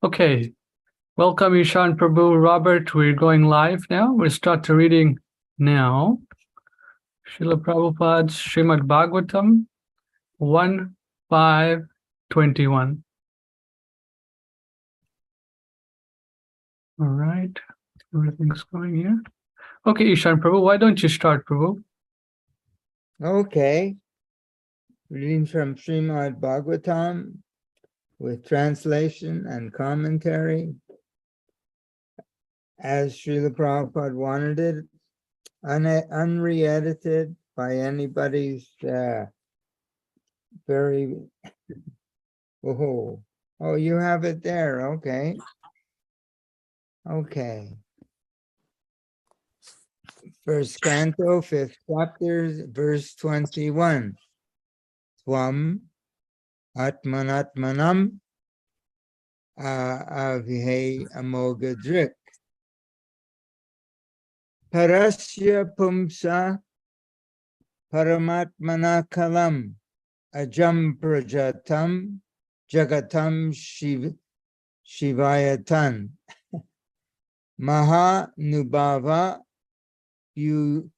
Okay, welcome Ishan, Prabhu, Robert. We're going live now. We'll start the reading now. Srila Prabhupada's Srimad Bhagavatam 1:5:21. All right, everything's going here. Okay, Ishan, Prabhu, why don't you start, Prabhu? Okay. Reading from Srimad Bhagavatam with translation and commentary as Srila Prabhupada wanted it, unre-edited by anybody's very... Oh, you have it there. Okay. Okay. First canto, 5th chapter, verse 21. Tvam atmanatmanam avihe amogadrik. Parasya pumsa paramatmana kalam ajam prajatam jagatam shivayatan maha nubhava you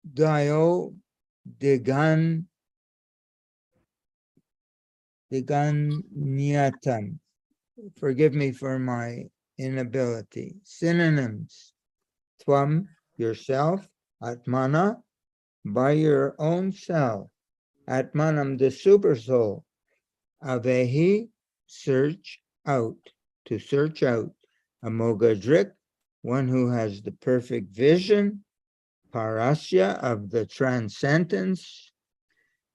dayo diganyatam. Forgive me for my inability. Synonyms: Tvam, yourself; Atmana, by your own self; Atmanam, the super soul; Avehi, search out, to search out; Amogadrik, one who has the perfect vision; Parasya, of the transcendence;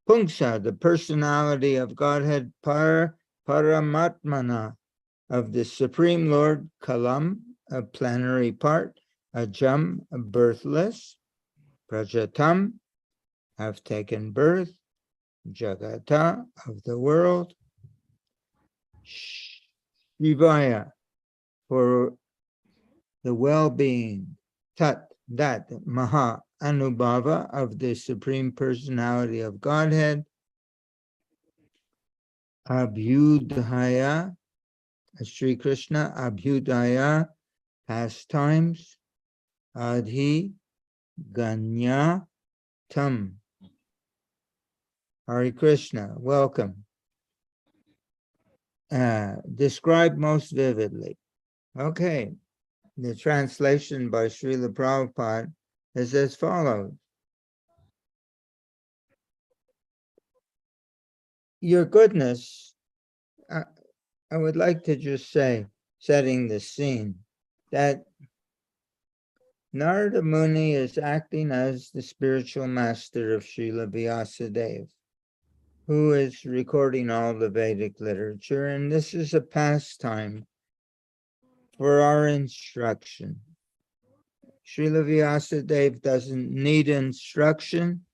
Pungsa, the personality of Godhead; Paramatmana, of the Supreme Lord; Kalam, a plenary part; Ajam, birthless; Prajatam, have taken birth; Jagata, of the world; Shivaya, for the well-being; Tat, that; Maha, Anubhava, of the Supreme Personality of Godhead; Abhyudhaya, Sri Krishna; Abhyudaya, pastimes; Adhi, Ganya, Tam. Hare Krishna, welcome. Describe most vividly. Okay, the translation by Srila Prabhupada is as follows. Your goodness, I would like to just say, setting the scene, that Narada Muni is acting as the spiritual master of Srila Vyasadeva, who is recording all the Vedic literature, and this is a pastime for our instruction. Srila Vyasadeva doesn't need instruction,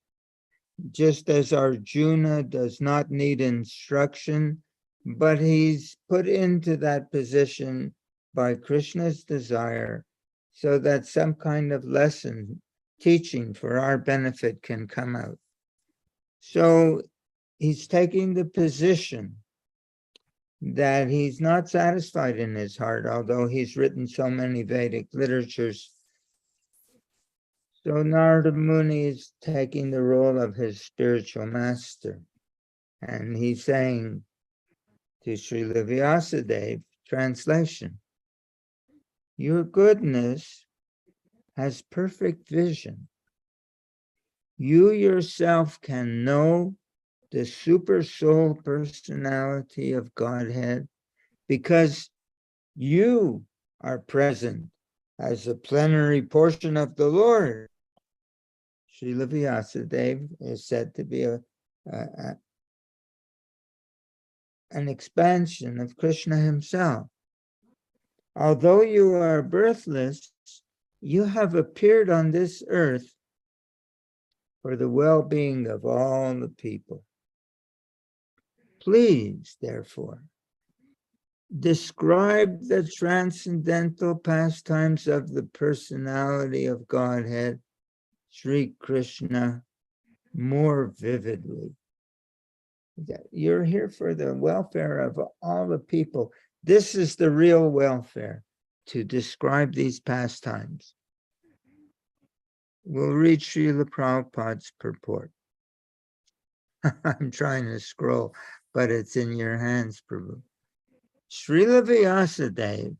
just as Arjuna does not need instruction, but he's put into that position by Krishna's desire so that some kind of lesson, teaching for our benefit can come out. So he's taking the position that he's not satisfied in his heart, although he's written so many Vedic literatures. So Narada Muni is taking the role of his spiritual master. And he's saying to Srila Vyasadeva, translation, your goodness has perfect vision. You yourself can know the super soul personality of Godhead because you are present as a plenary portion of the Lord. Srila Vyasadeva is said to be an expansion of Krishna himself. Although you are birthless, you have appeared on this earth for the well-being of all the people. Please, therefore, describe the transcendental pastimes of the personality of Godhead, Sri Krishna, more vividly. You're here for the welfare of all the people. This is the real welfare, to describe these pastimes. We'll read Srila Prabhupada's purport. I'm trying to scroll, but it's in your hands, Prabhu. Srila Vyasadeva,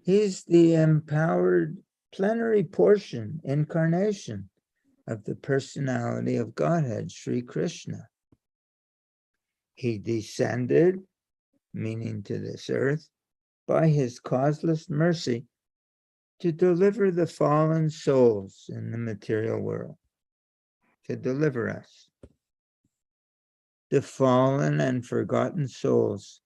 he's the empowered plenary portion, incarnation of the personality of Godhead, Sri Krishna. He descended, meaning to this earth, by his causeless mercy to deliver the fallen souls in the material world, to deliver us. The fallen and forgotten souls,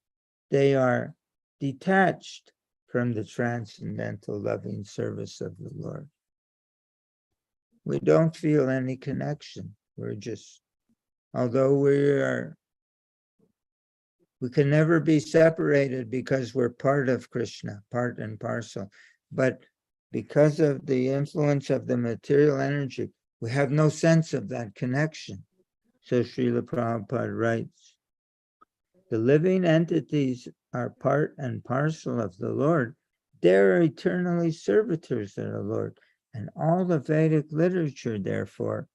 they are detached from the transcendental loving service of the Lord. We don't feel any connection. We're just, although we can never be separated because we're part of Krishna, part and parcel. But because of the influence of the material energy, we have no sense of that connection. So Srila Prabhupada writes, the living entities are part and parcel of the Lord. They're eternally servitors of the Lord. And all the Vedic literature, therefore,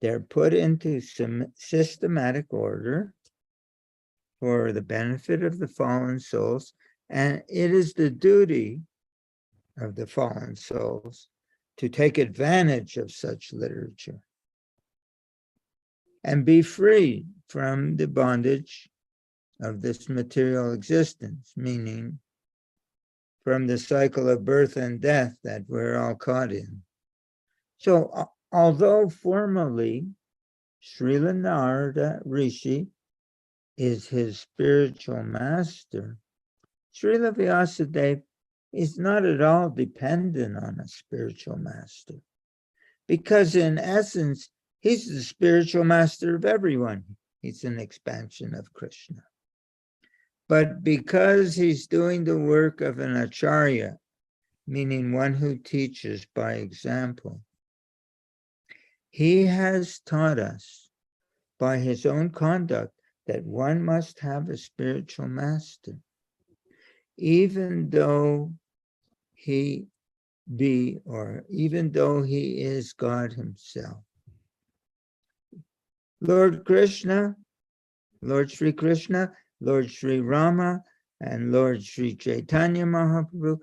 they're put into some systematic order for the benefit of the fallen souls. And it is the duty of the fallen souls to take advantage of such literature and be free from the bondage of this material existence, meaning from the cycle of birth and death that we're all caught in. So although formally Srila Narada Rishi is his spiritual master, Srila Vyasadeva is not at all dependent on a spiritual master, because in essence, he's the spiritual master of everyone. He's an expansion of Krishna. But because he's doing the work of an acharya, meaning one who teaches by example, he has taught us by his own conduct that one must have a spiritual master, even though he is God himself. Lord Krishna, Lord Sri Krishna, Lord Sri Rama, and Lord Sri Chaitanya Mahaprabhu,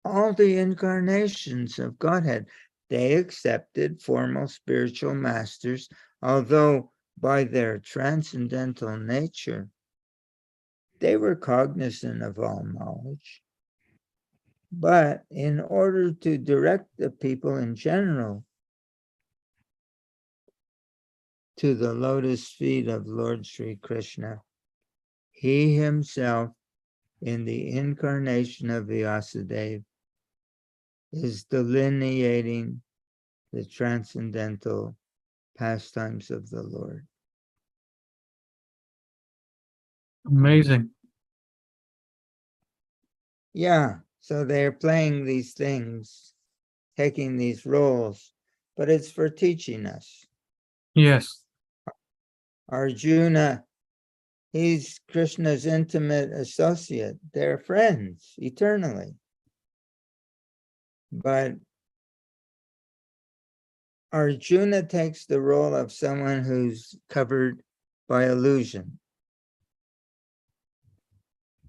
all the incarnations of Godhead, they accepted formal spiritual masters, although by their transcendental nature, they were cognizant of all knowledge. But in order to direct the people in general to the lotus feet of Lord Sri Krishna, he himself, in the incarnation of Vyasadeva, is delineating the transcendental pastimes of the Lord. Amazing. Yeah, so they're playing these things, taking these roles, but it's for teaching us. Yes. Arjuna, he's Krishna's intimate associate. They're friends eternally. But Arjuna takes the role of someone who's covered by illusion.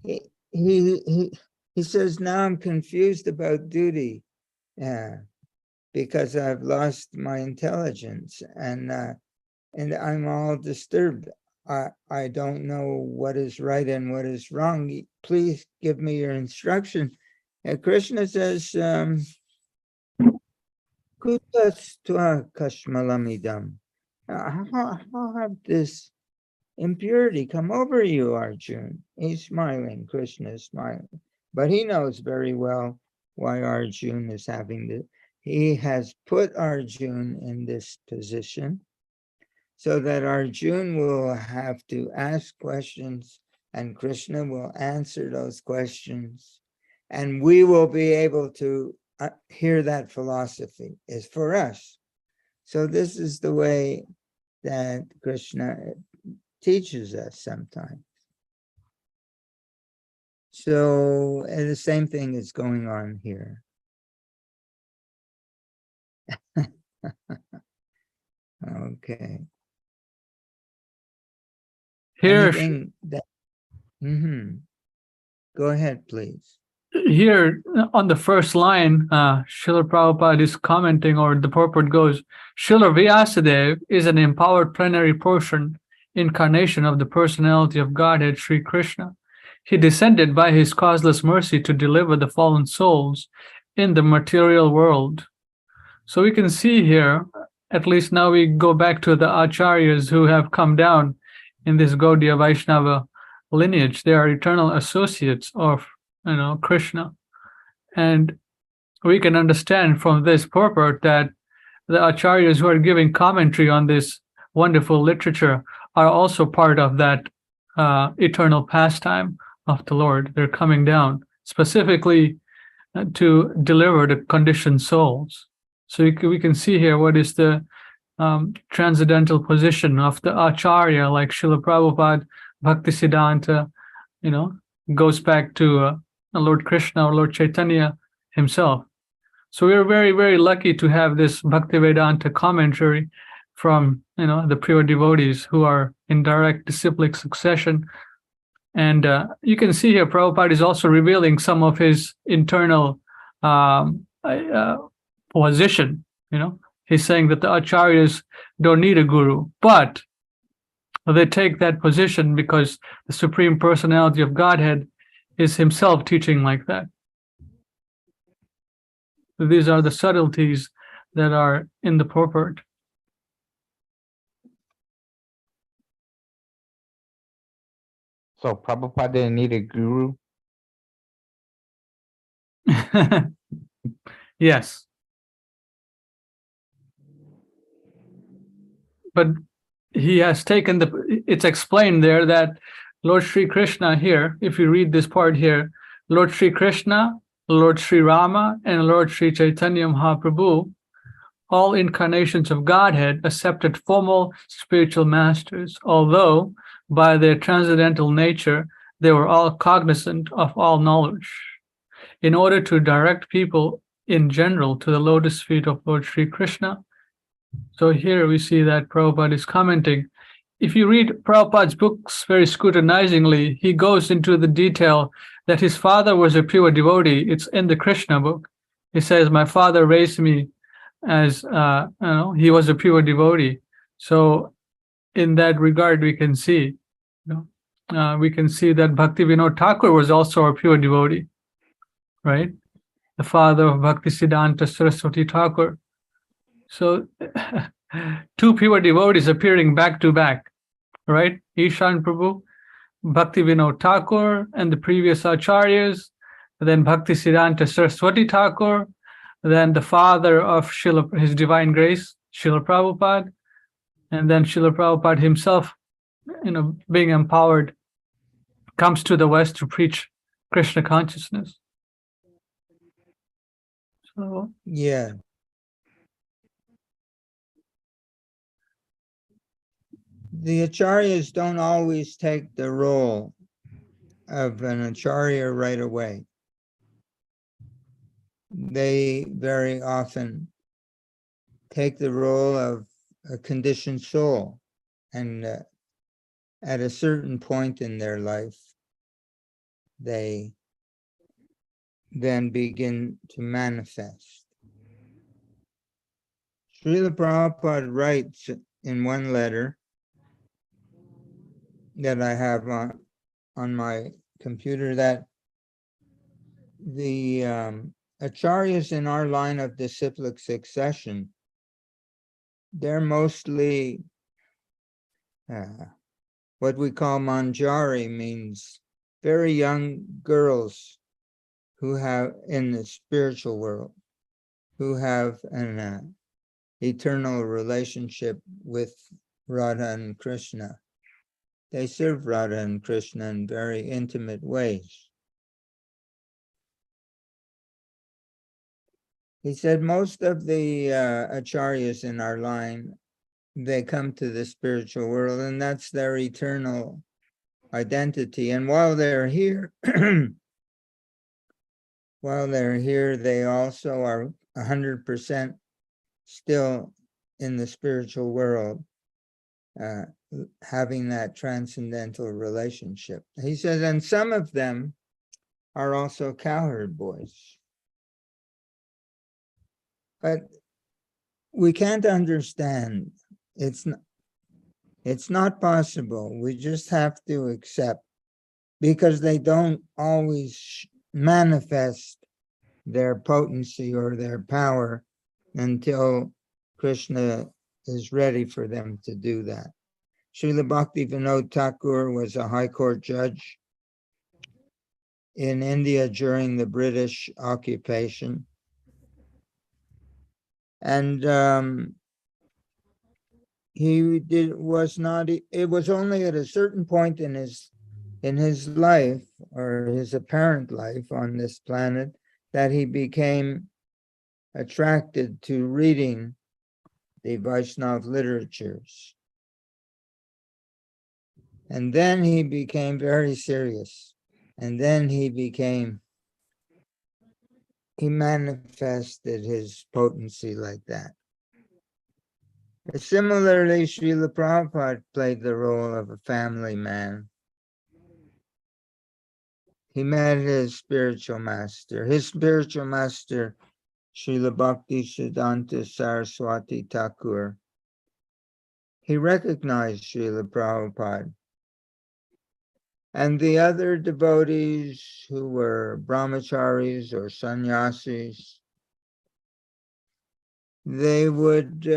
He says, now I'm confused about duty because I've lost my intelligence and I'm all disturbed. I don't know what is right and what is wrong. Please give me your instruction. And Krishna says, Kutas tva kashmalamidam. How have this impurity come over you, Arjuna? He's smiling, Krishna is smiling. But he knows very well why Arjuna is having this. He has put Arjuna in this position so that Arjuna will have to ask questions and Krishna will answer those questions. And we will be able to hear that philosophy is for us. So this is the way that Krishna teaches us sometimes. So, and the same thing is going on here. Okay. Here, Anything that, Go ahead, please. here on the first line, Srila Prabhupada is commenting, or the purport goes, Srila Vyasadeva is an empowered plenary portion, incarnation of the personality of Godhead, Sri Krishna. He descended by his causeless mercy to deliver the fallen souls in the material world. So we can see here, at least now we go back to the acharyas who have come down in this Gaudiya Vaishnava lineage. They are eternal associates of Krishna. And we can understand from this purport that the acharyas who are giving commentary on this wonderful literature are also part of that eternal pastime of the Lord. They're coming down specifically to deliver the conditioned souls. So we can see here what is the transcendental position of the acharya, like Srila Prabhupada, Bhaktisiddhanta, goes back to Lord Krishna or Lord Chaitanya himself. So we're very, very lucky to have this Bhaktivedanta commentary from the pure devotees who are in direct disciplic succession. And you can see here Prabhupada is also revealing some of his internal position. He's saying that the acharyas don't need a guru, but they take that position because the Supreme Personality of Godhead is himself teaching like that. These are the subtleties that are in the purport. So Prabhupada didn't need a guru? Yes. But he has taken it's explained there that Lord Sri Krishna here, if you read this part here, Lord Sri Krishna, Lord Sri Rama, and Lord Sri Chaitanya Mahaprabhu, all incarnations of Godhead, accepted formal spiritual masters, although by their transcendental nature, they were all cognizant of all knowledge, in order to direct people in general to the lotus feet of Lord Sri Krishna. So here we see that Prabhupada is commenting. If you read Prabhupada's books very scrutinizingly, he goes into the detail that his father was a pure devotee. It's in the Krishna book. He says, my father raised me as, he was a pure devotee. So in that regard, we can see, that Bhakti Vinod Thakur was also a pure devotee, right? The father of Bhaktisiddhanta Saraswati Thakur. So two pure devotees appearing back to back, right? Ishan Prabhu, Bhakti Vinod Thakur, and the previous acharyas, then Bhaktisiddhanta Saraswati Thakur, then the father of His Divine Grace, Srila Prabhupada, and then Srila Prabhupada himself, being empowered, comes to the West to preach Krishna consciousness. So yeah. The acharyas don't always take the role of an acharya right away. They very often take the role of a conditioned soul, and at a certain point in their life, they then begin to manifest. Srila Prabhupada writes in one letter that I have on my computer that the acharyas in our line of disciplic succession, they're mostly what we call manjari, means very young girls who have, in the spiritual world, who have an eternal relationship with Radha and Krishna. They serve Radha and Krishna in very intimate ways. He said most of the acharyas in our line they come to the spiritual world, and that's their eternal identity. And while they're here, they also are 100% still in the spiritual world, having that transcendental relationship. He says, and some of them are also cowherd boys. But we can't understand. It's not possible. We just have to accept, because they don't always manifest their potency or their power until Krishna is ready for them to do that. Srila Bhakti Vinod Thakur was a high court judge in India during the British occupation. And it was only at a certain point in his life, or his apparent life on this planet, that he became attracted to reading the Vaishnava literatures. And then he became very serious. And then he manifested his potency like that. Similarly, Srila Prabhupada played the role of a family man. He met his spiritual master. His spiritual master, Srila Bhakti Siddhanta Saraswati Thakur, he recognized Srila Prabhupada. And the other devotees who were brahmacharis or sannyasis, they would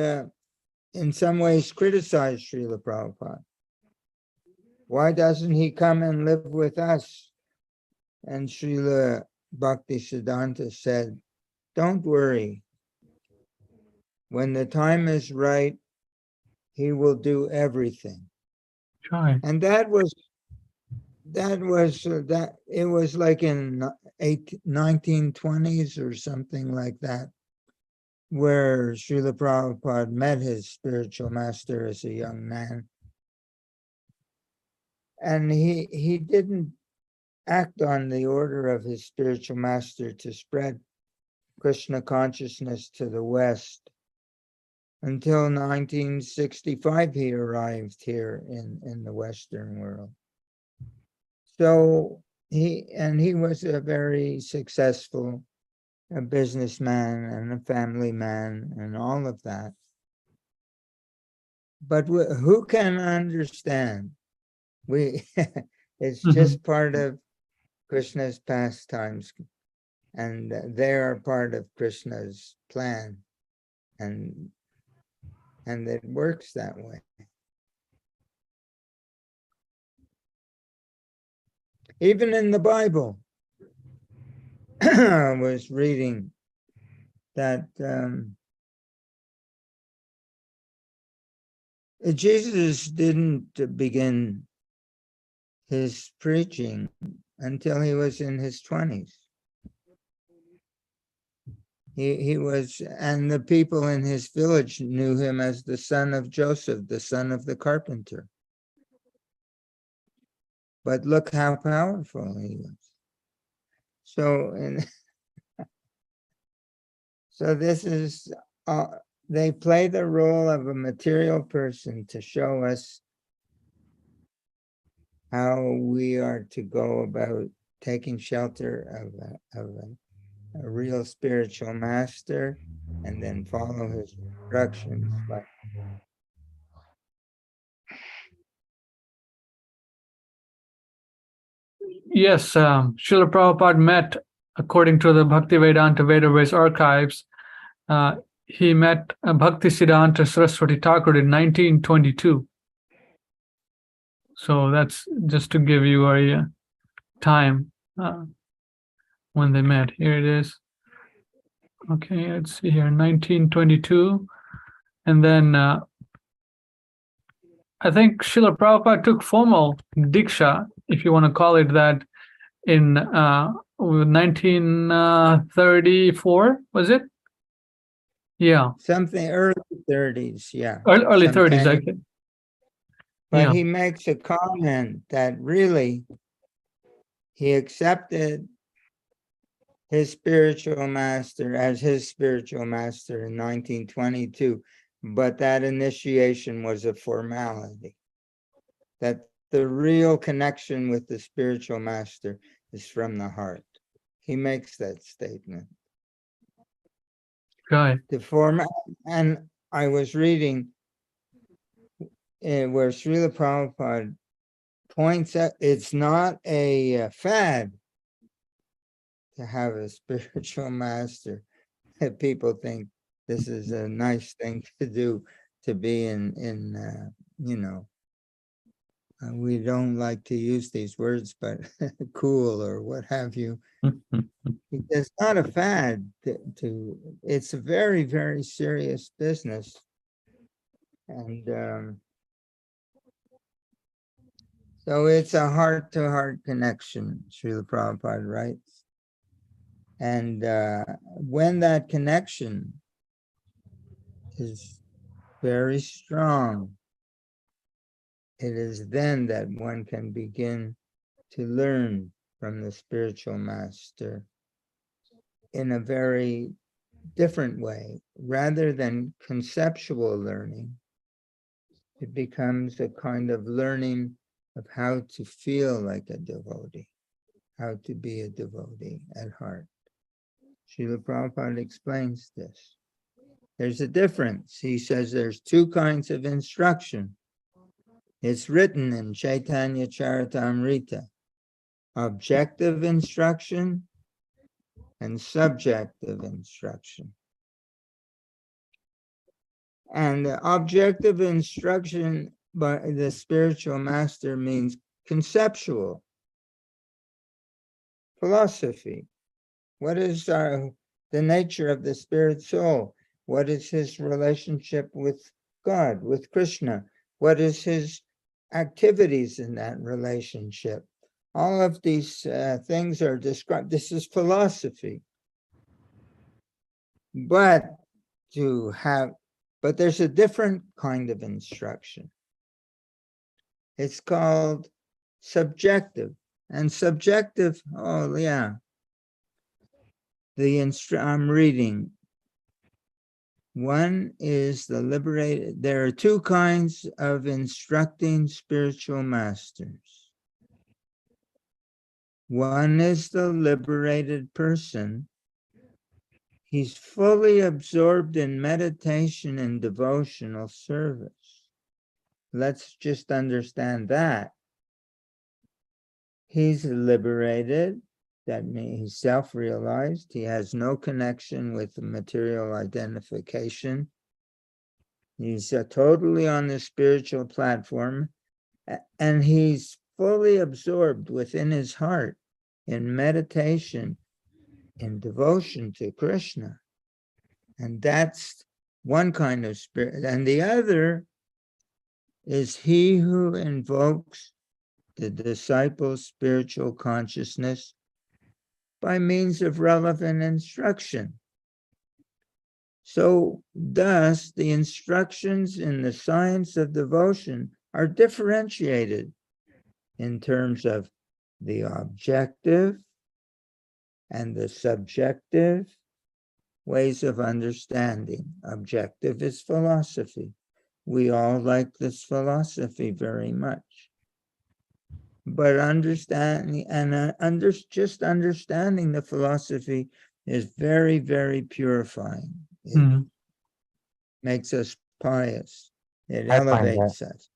in some ways criticize Srila Prabhupada. Why doesn't he come and live with us? And Srila Bhakti Siddhanta said, don't worry. When the time is right, he will do everything. Right. And it was like in 1920s or something like that, where Srila Prabhupada met his spiritual master as a young man. And he didn't act on the order of his spiritual master to spread Krishna consciousness to the West until 1965. He arrived here in the Western world. So he was a very successful businessman and a family man and all of that. But who can understand? It's just part of Krishna's pastimes, and they are part of Krishna's plan, and it works that way. Even in the Bible, I was reading that Jesus didn't begin his preaching until he was in his 20s. He was, and the people in his village knew him as the son of Joseph, the son of the carpenter. But look how powerful he was. So, so this is, they play the role of a material person to show us how we are to go about taking shelter of a real spiritual master, and then follow his instructions. Yes, Srila Prabhupada met, according to the Bhaktivedanta Vedabase archives, he met Bhakti Siddhanta Saraswati Thakur in 1922. So that's just to give you a time when they met. Here it is. Okay, let's see here, 1922. And then I think Srila Prabhupada took formal Diksha, if you want to call it that, in 1934, was it? Yeah. something early 30s, yeah. Early some 30s, 10 okay. But Yeah. he makes a comment that really he accepted his spiritual master as his spiritual master in 1922, but that initiation was a formality. That the real connection with the spiritual master is from the heart. He makes that statement. Okay. The format, and I was reading where Srila Prabhupada points out it's not a fad to have a spiritual master. People think this is a nice thing to do, to be in you know, we don't like to use these words, but cool or what have you. It's not a fad it's a very, very serious business. And so it's a heart-to-heart connection, Srila Prabhupada writes. And when that connection is very strong, it is then that one can begin to learn from the spiritual master in a very different way. Rather than conceptual learning, it becomes a kind of learning of how to feel like a devotee, how to be a devotee at heart. Srila Prabhupada explains this. There's a difference. He says there's two kinds of instruction. It's written in Chaitanya Charitamrita: objective instruction and subjective instruction. And the objective instruction by the spiritual master means conceptual philosophy. What is the nature of the spirit soul? What is his relationship with God, with Krishna? What is his activities in that relationship? All of these things are described. This is philosophy. But there's a different kind of instruction. It's called subjective. And subjective, oh yeah. I'm reading. One is the liberated. There are two kinds of instructing spiritual masters. One is the liberated person. He's fully absorbed in meditation and devotional service. Let's just understand that. He's liberated. That means he's self-realized. He has no connection with the material identification. He's totally on the spiritual platform, and he's fully absorbed within his heart in meditation, in devotion to Krishna. And that's one kind of spirit. And the other is he who invokes the disciple's spiritual consciousness by means of relevant instruction. So, thus, the instructions in the science of devotion are differentiated in terms of the objective and the subjective ways of understanding. Objective is philosophy. We all like this philosophy very much. But understanding just understanding the philosophy is very, very purifying. It makes us pious. It I find that. elevates us.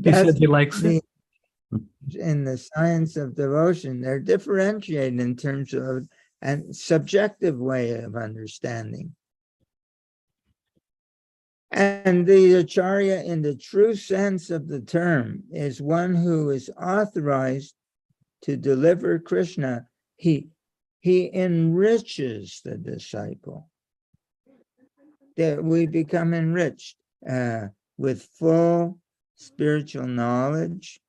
He said he likes it. In the science of devotion, they're differentiated in terms of a subjective way of understanding. And the Acharya, in the true sense of the term, is one who is authorized to deliver Krishna. He enriches the disciple. That we become enriched with full spiritual knowledge,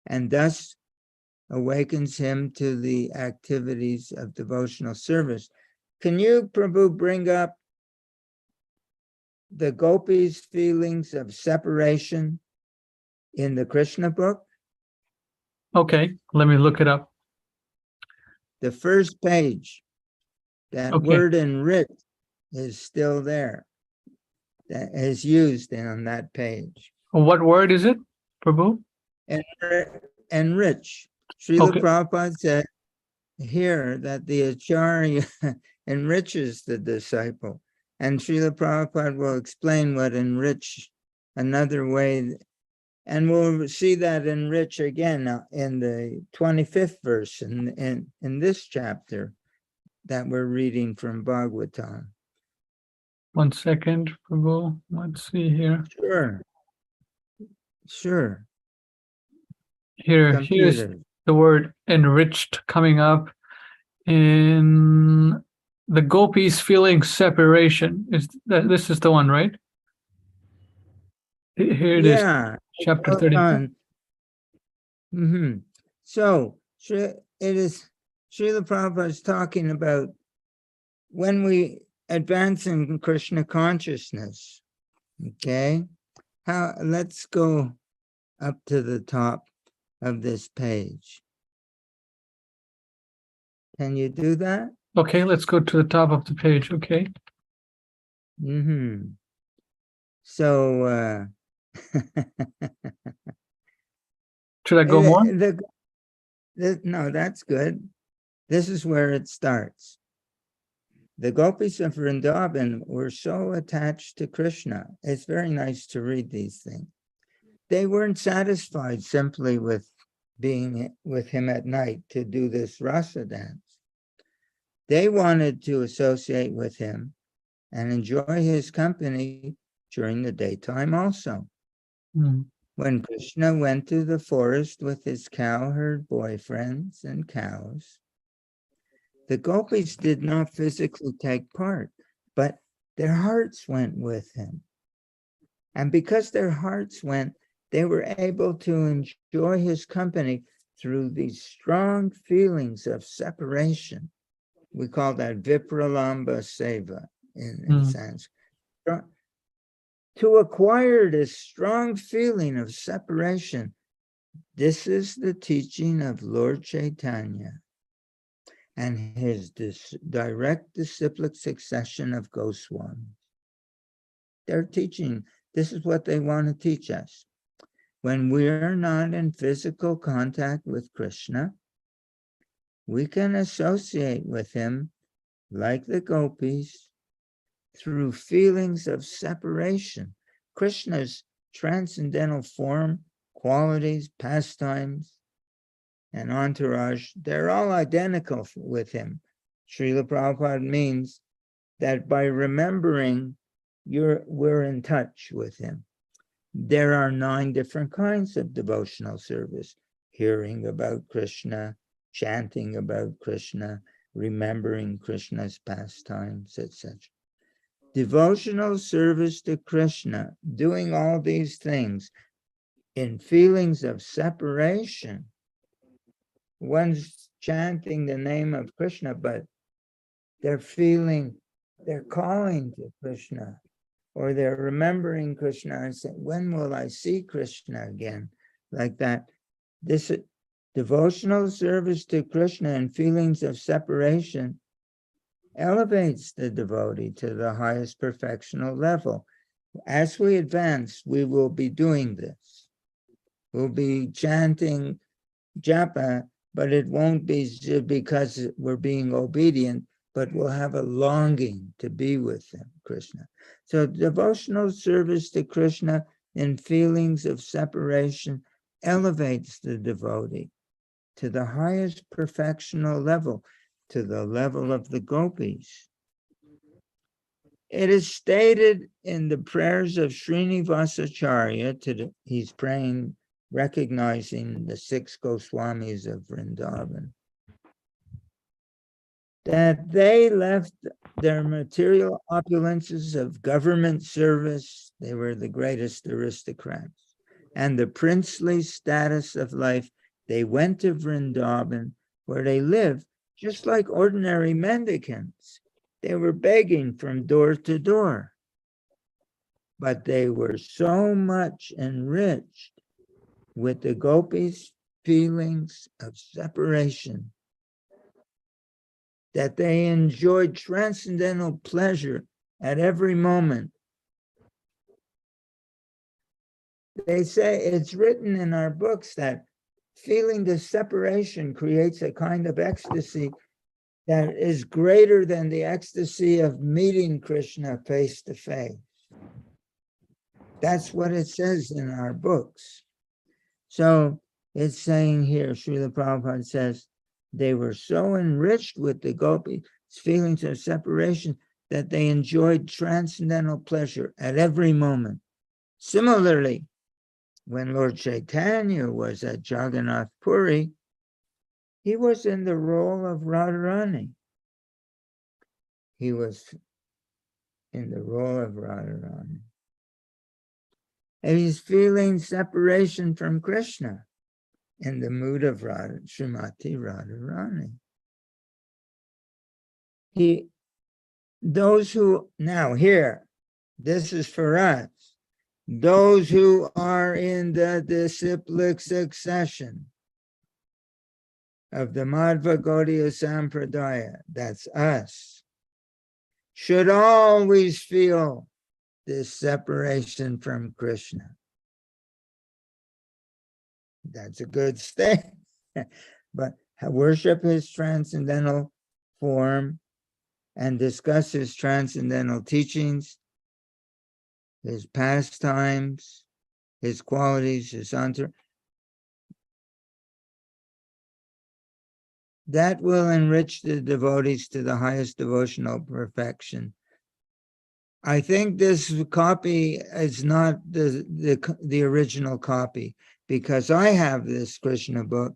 and thus awakens him to the activities of devotional service. Can you, Prabhu, bring up the gopis' feelings of separation in the Krishna book? Okay, let me look it up. The first page, that Okay. word enrich is still there. That is used on that page. What word is it, Prabhu? Enrich. Srila Okay. Prabhupada said here that the Acharya enriches the disciple. And Srila Prabhupada will explain what enrich another way. And we'll see that enrich again in the 25th verse in this chapter that we're reading from Bhagavatam. 1 second, Prabhu. Let's see here. Sure. Here's Computer. the word enriched coming up in the gopis feeling separation. This is the one, right? Here it is, Yeah. chapter Hold 30. on. So it is Srila Prabhupada is talking about when we advance in Krishna consciousness. Okay, let's go up to the top of this page. Can you do that? Okay, let's go to the top of the page. Okay. So Should I go more? No, that's good. This is where it starts. The gopis of Vrindavan were so attached to Krishna. It's very nice to read these things. They weren't satisfied simply with being with him at night to do this rasa dance. They wanted to associate with him and enjoy his company during the daytime also. When Krishna went to the forest with his cowherd boyfriends and cows, the gopis did not physically take part, but their hearts went with him. And because their hearts went, they were able to enjoy his company through these strong feelings of separation. We call that Vipralamba Seva in Sanskrit. To acquire this strong feeling of separation, this is the teaching of Lord Chaitanya and his direct disciplic succession of Goswamis. They're teaching, this is what they want to teach us. When we're not in physical contact with Krishna, we can associate with him, like the gopis, through feelings of separation. Krishna's transcendental form, qualities, pastimes, and entourage, they're all identical with him. Srila Prabhupada means that by remembering, we're in touch with him. There are 9 different kinds of devotional service: hearing about Krishna, chanting about Krishna, remembering Krishna's pastimes, etc. Devotional service to Krishna, doing all these things in feelings of separation. One's chanting the name of Krishna, but they're calling to Krishna, or they're remembering Krishna and saying, when will I see Krishna again? Like that. This devotional service to Krishna and feelings of separation elevates the devotee to the highest perfectional level. As we advance, we will be doing this. We'll be chanting japa, but it won't be because we're being obedient, but we'll have a longing to be with him, Krishna. So devotional service to Krishna in feelings of separation elevates the devotee to the highest perfectional level, to the level of the gopis. It is stated in the prayers of Srinivasacharya, he's praying, recognizing the 6 Goswamis of Vrindavan, that they left their material opulences of government service, they were the greatest aristocrats, and the princely status of life They went to Vrindavan, where they lived just like ordinary mendicants. They were begging from door to door. But they were so much enriched with the gopis' feelings of separation that they enjoyed transcendental pleasure at every moment. They say, it's written in our books that feeling the separation creates a kind of ecstasy that is greater than the ecstasy of meeting Krishna face to face. That's what it says in our books. So it's saying here, Srila Prabhupada says, they were so enriched with the gopis' feelings of separation that they enjoyed transcendental pleasure at every moment. Similarly, when Lord Chaitanya was at Jagannath Puri, he was in the role of Radharani. He was in the role of Radharani. And he's feeling separation from Krishna in the mood of Srimati Radharani. Those who, now here, this is for us, those who are in the disciplic succession of the Madhva Gaudiya Sampradaya, that's us, should always feel this separation from Krishna. That's a good state. But worship his transcendental form and discuss his transcendental teachings, his pastimes, his qualities, his entourage. That will enrich the devotees to the highest devotional perfection. I think this copy is not the original copy, because I have this Krishna book.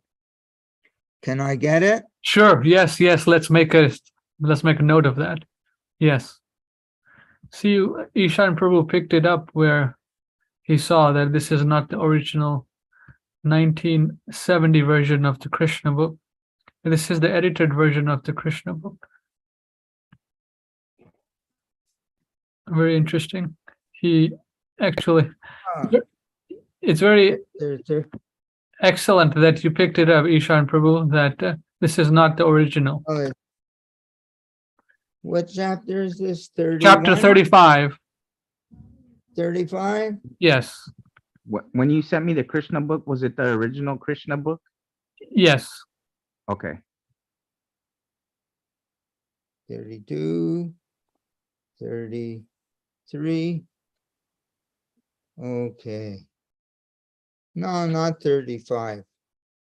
Can I get it? Sure. Yes. Let's make a note of that. Yes. See, Ishan Prabhu picked it up where he saw that this is not the original 1970 version of the Krishna book. This is the edited version of the Krishna book. Very interesting. He actually, it's very excellent that you picked it up, Ishan Prabhu, that this is not the original. What chapter is this? 31? Chapter 35. 35? Yes. When you sent me the Krishna book, was it the original Krishna book? Yes. Okay. 32, 33. Okay. No, not 35.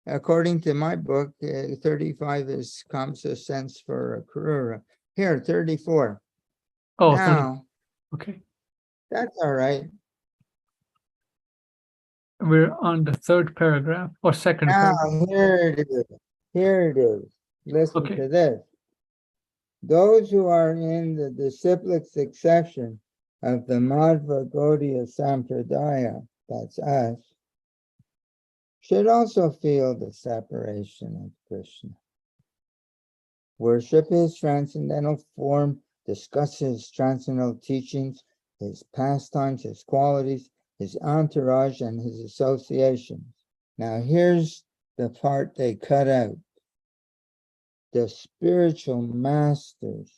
According to my book, 35 is Kamsa sense for a Karura. Here, 34. Oh, now, okay. That's all right. We're on the third paragraph or second Now, paragraph. here it is. Here it is. Listen Okay. to this. Those who are in the disciplic succession of the Madhva Gaudiya Sampradaya, that's us, should also feel the separation of Krishna. Worship his transcendental form, discuss his transcendental teachings, his pastimes, his qualities, his entourage, and his associations. Now here's the part they cut out. The spiritual masters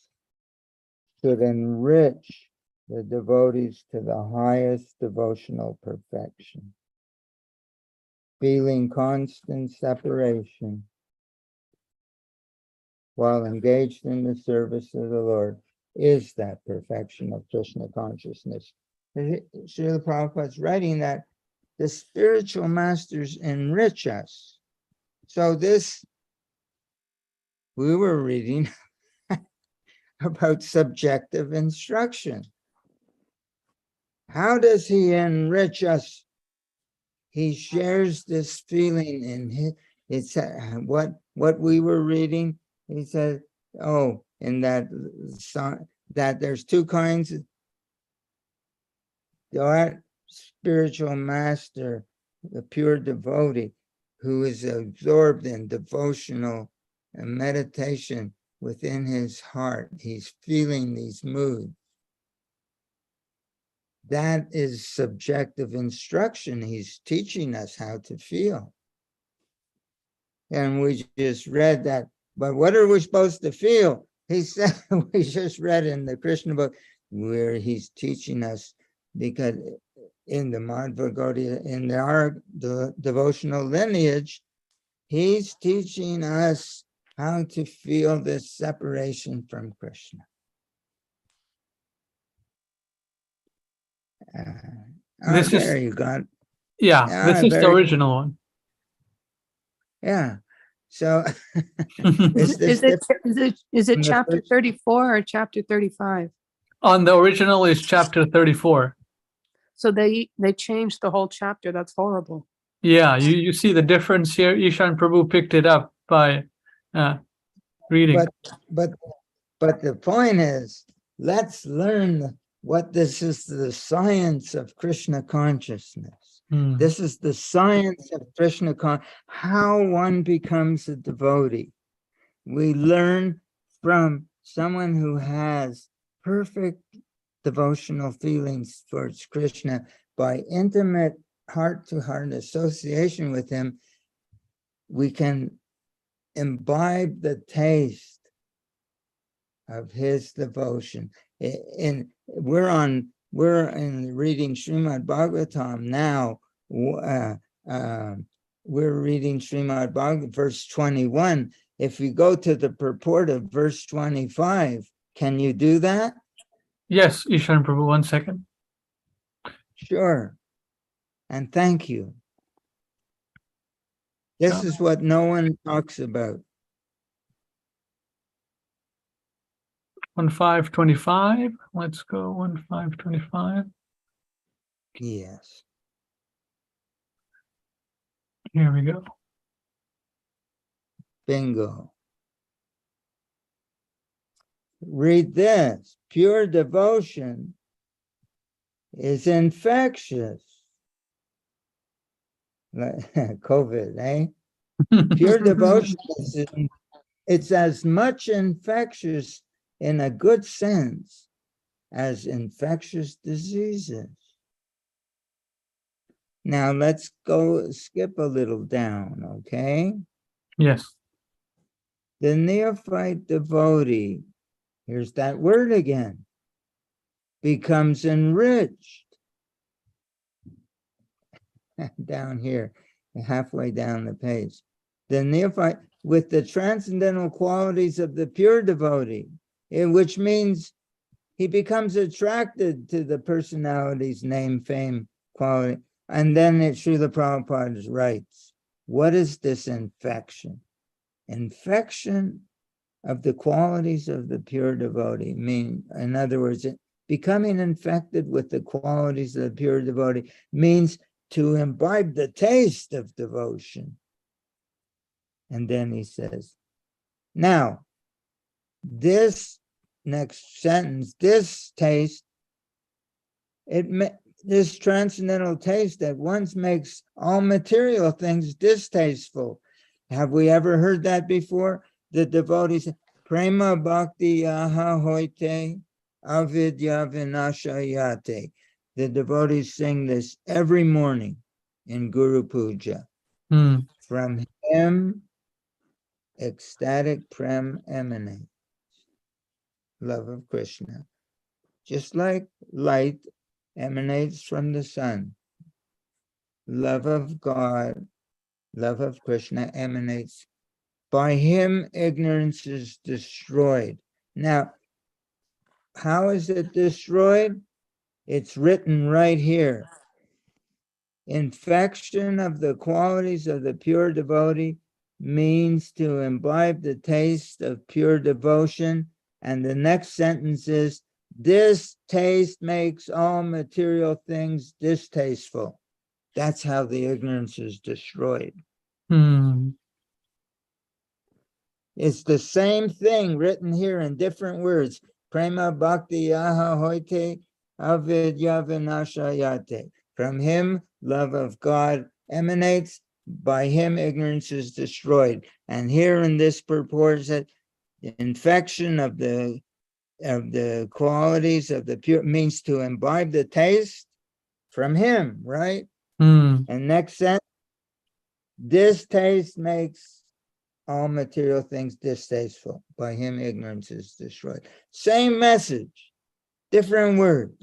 should enrich the devotees to the highest devotional perfection. Feeling constant separation while engaged in the service of the Lord is that perfection of Krishna consciousness. Srila Prabhupada's writing that the spiritual masters enrich us. So this, we were reading about subjective instruction. How does he enrich us? He shares this feeling in his, it's what we were reading. He said, oh, in that song, that there's two kinds of that spiritual master, the pure devotee. who is absorbed in devotional and meditation within his heart. He's feeling these moods. That is subjective instruction. He's teaching us how to feel. And we just read that. But what are we supposed to feel? He said, we just read in the Krishna book where he's teaching us, because in the Madhva Gaudiya, in the devotional lineage, he's teaching us how to feel this separation from Krishna. This is, there you got. this is the original one. Yeah. So Is it from the chapter first- 34 or chapter 35? On the original is chapter 34. So they changed the whole chapter. That's horrible. Yeah, you see the difference here. Ishan Prabhu picked it up by reading. But the point is, let's learn what this is, the science of Krishna consciousness. This is the science of Krishna how one becomes a devotee. We learn from someone who has perfect devotional feelings towards Krishna by intimate heart-to-heart association with him. We can imbibe the taste of his devotion. We're in reading Srimad Bhagavatam now. We're reading Srimad Bhagavatam, verse 21. If you go to the purport of verse 25, can you do that? Yes, Ishan Prabhu, 1 second. Sure. And thank you. This is what no one talks about. 1525. Let's go 1525. Yes. Here we go. Bingo. Read this. Pure devotion is infectious. COVID, eh? Pure devotion it's as much infectious in a good sense as infectious diseases. Now let's go skip a little down, okay? Yes. The neophyte devotee, here's that word again, becomes enriched. Down here, halfway down the page. The neophyte with the transcendental qualities of the pure devotee, which means he becomes attracted to the personality's name, fame, quality. And then Srila Prabhupada writes, what is this infection? Infection of the qualities of the pure devotee. In other words, becoming infected with the qualities of the pure devotee means to imbibe the taste of devotion. And then he says, now, this next sentence, this taste, this transcendental taste at once makes all material things distasteful. Have we ever heard that before? The devotees, prema bhakti yaha hoite avidya vinashayate. The devotees sing this every morning in Guru Puja. From him, ecstatic prem emanates. Love of Krishna. Just like light emanates from the sun. Love of God, love of Krishna emanates. By him, ignorance is destroyed. Now, how is it destroyed? It's written right here. Infection of the qualities of the pure devotee means to imbibe the taste of pure devotion. And the next sentence is, this taste makes all material things distasteful. That's how the ignorance is destroyed. It's the same thing written here in different words. Prema bhakti yaha hoite avidya vinashayate. From him, love of God emanates. By him ignorance is destroyed. And here in this purports that infection of the qualities of the pure means to imbibe the taste from him, right? Hmm. And next sentence, this taste makes all material things distasteful. By him ignorance is destroyed. Same message, different words.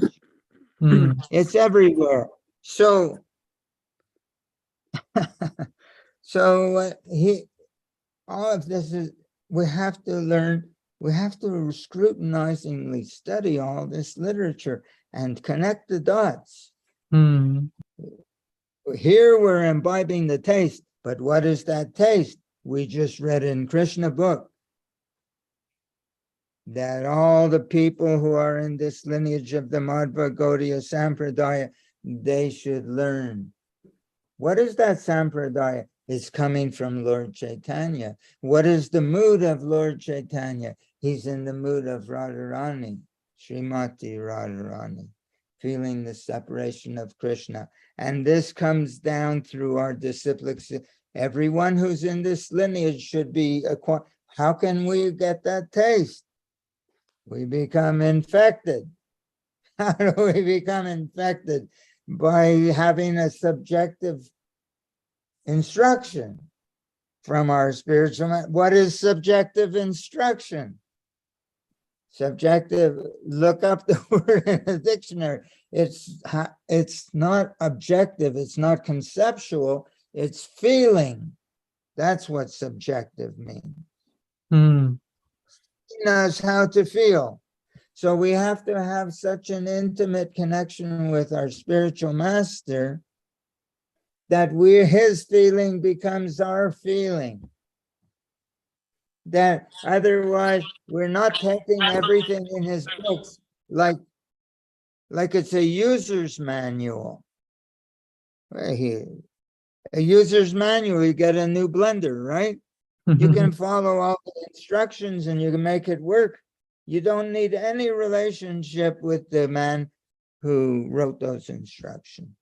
Hmm. It's everywhere. So all of this is, we have to learn, we have to scrutinizingly study all this literature and connect the dots. Hmm. Here we're imbibing the taste, but what is that taste? We just read in Krishna book that all the people who are in this lineage of the Madhva Gaudiya Sampradaya, they should learn. What is that Sampradaya? It's coming from Lord Chaitanya. What is the mood of Lord Chaitanya? He's in the mood of Radharani, Srimati Radharani, feeling the separation of Krishna. And this comes down through our disciplines. Everyone who's in this lineage should be acquired. How can we get that taste? We become infected. How do we become infected? By having a subjective instruction from our spiritual man. What is subjective instruction? Subjective, look up the word in the dictionary. It's not objective, it's not conceptual, it's feeling. That's what subjective means. Hmm. He knows how to feel. So we have to have such an intimate connection with our spiritual master that his feeling becomes our feeling. That otherwise we're not taking everything in his books like it's a user's manual. A user's manual, you get a new blender, right? You can follow all the instructions and you can make it work. You don't need any relationship with the man who wrote those instructions.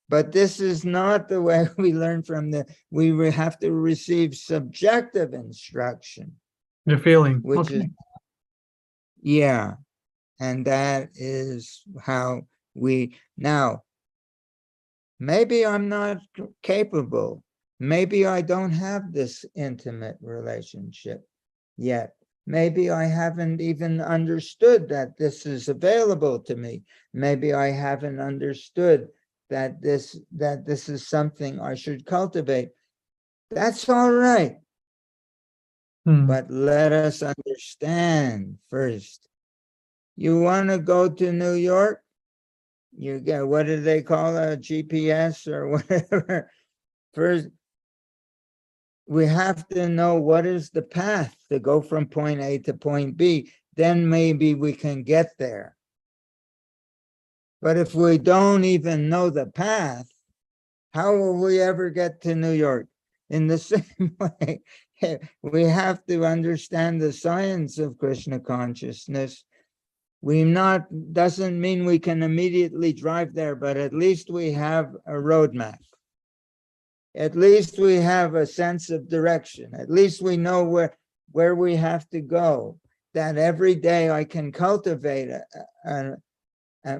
But this is not the way we learn from we have to receive subjective instruction. The feeling. Which is, yeah. And that is how now, maybe I'm not capable. Maybe I don't have this intimate relationship yet. Maybe I haven't even understood that this is available to me. Maybe I haven't understood that this is something I should cultivate. That's all right. But let us understand first. You want to go to New York? You get, what do they call a GPS or whatever? First, we have to know what is the path to go from point A to point B. Then maybe we can get there. But if we don't even know the path, how will we ever get to New York? In the same way, we have to understand the science of Krishna consciousness. Doesn't mean we can immediately drive there, but at least we have a roadmap. At least we have a sense of direction. At least we know where we have to go. That every day I can cultivate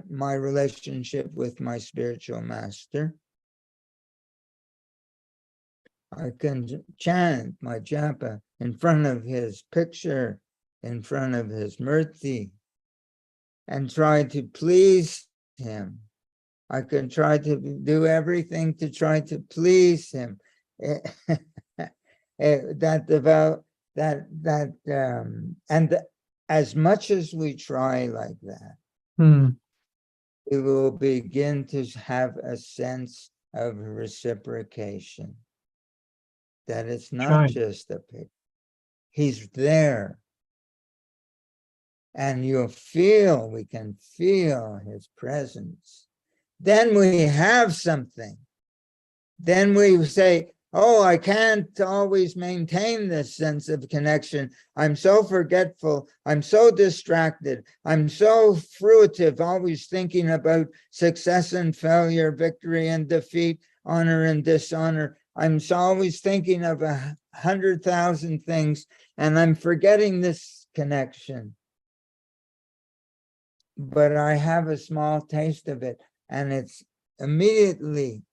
my relationship with my spiritual master. I can chant my japa in front of his picture, in front of his murti, and try to please him. I can try to do everything to try to please him. And as much as we try like that, we will begin to have a sense of reciprocation. That it's not just a picture. He's there. And we can feel his presence. Then we have something. Then we say, oh, I can't always maintain this sense of connection. I'm so forgetful. I'm so distracted. I'm so fruitive, always thinking about success and failure, victory and defeat, honor and dishonor. I'm always thinking of 100,000 things, and I'm forgetting this connection. But I have a small taste of it, and it's immediately,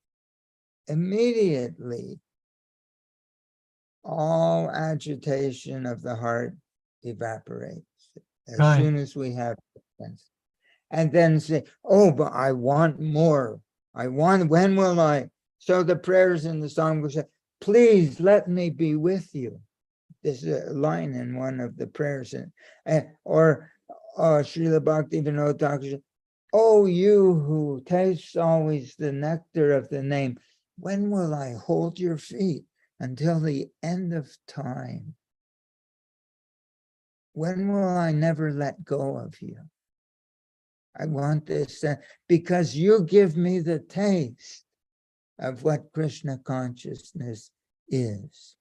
all agitation of the heart evaporates as Right. soon as we have sense. And then say, oh, but I want more. When will I? So the prayers in the song will say, please let me be with you. There's a line in one of the prayers. Or Srila Bhaktivinoda Thakur, oh, you who taste always the nectar of the name, when will I hold your feet until the end of time? When will I never let go of you? I want this because you give me the taste of what Krishna consciousness is.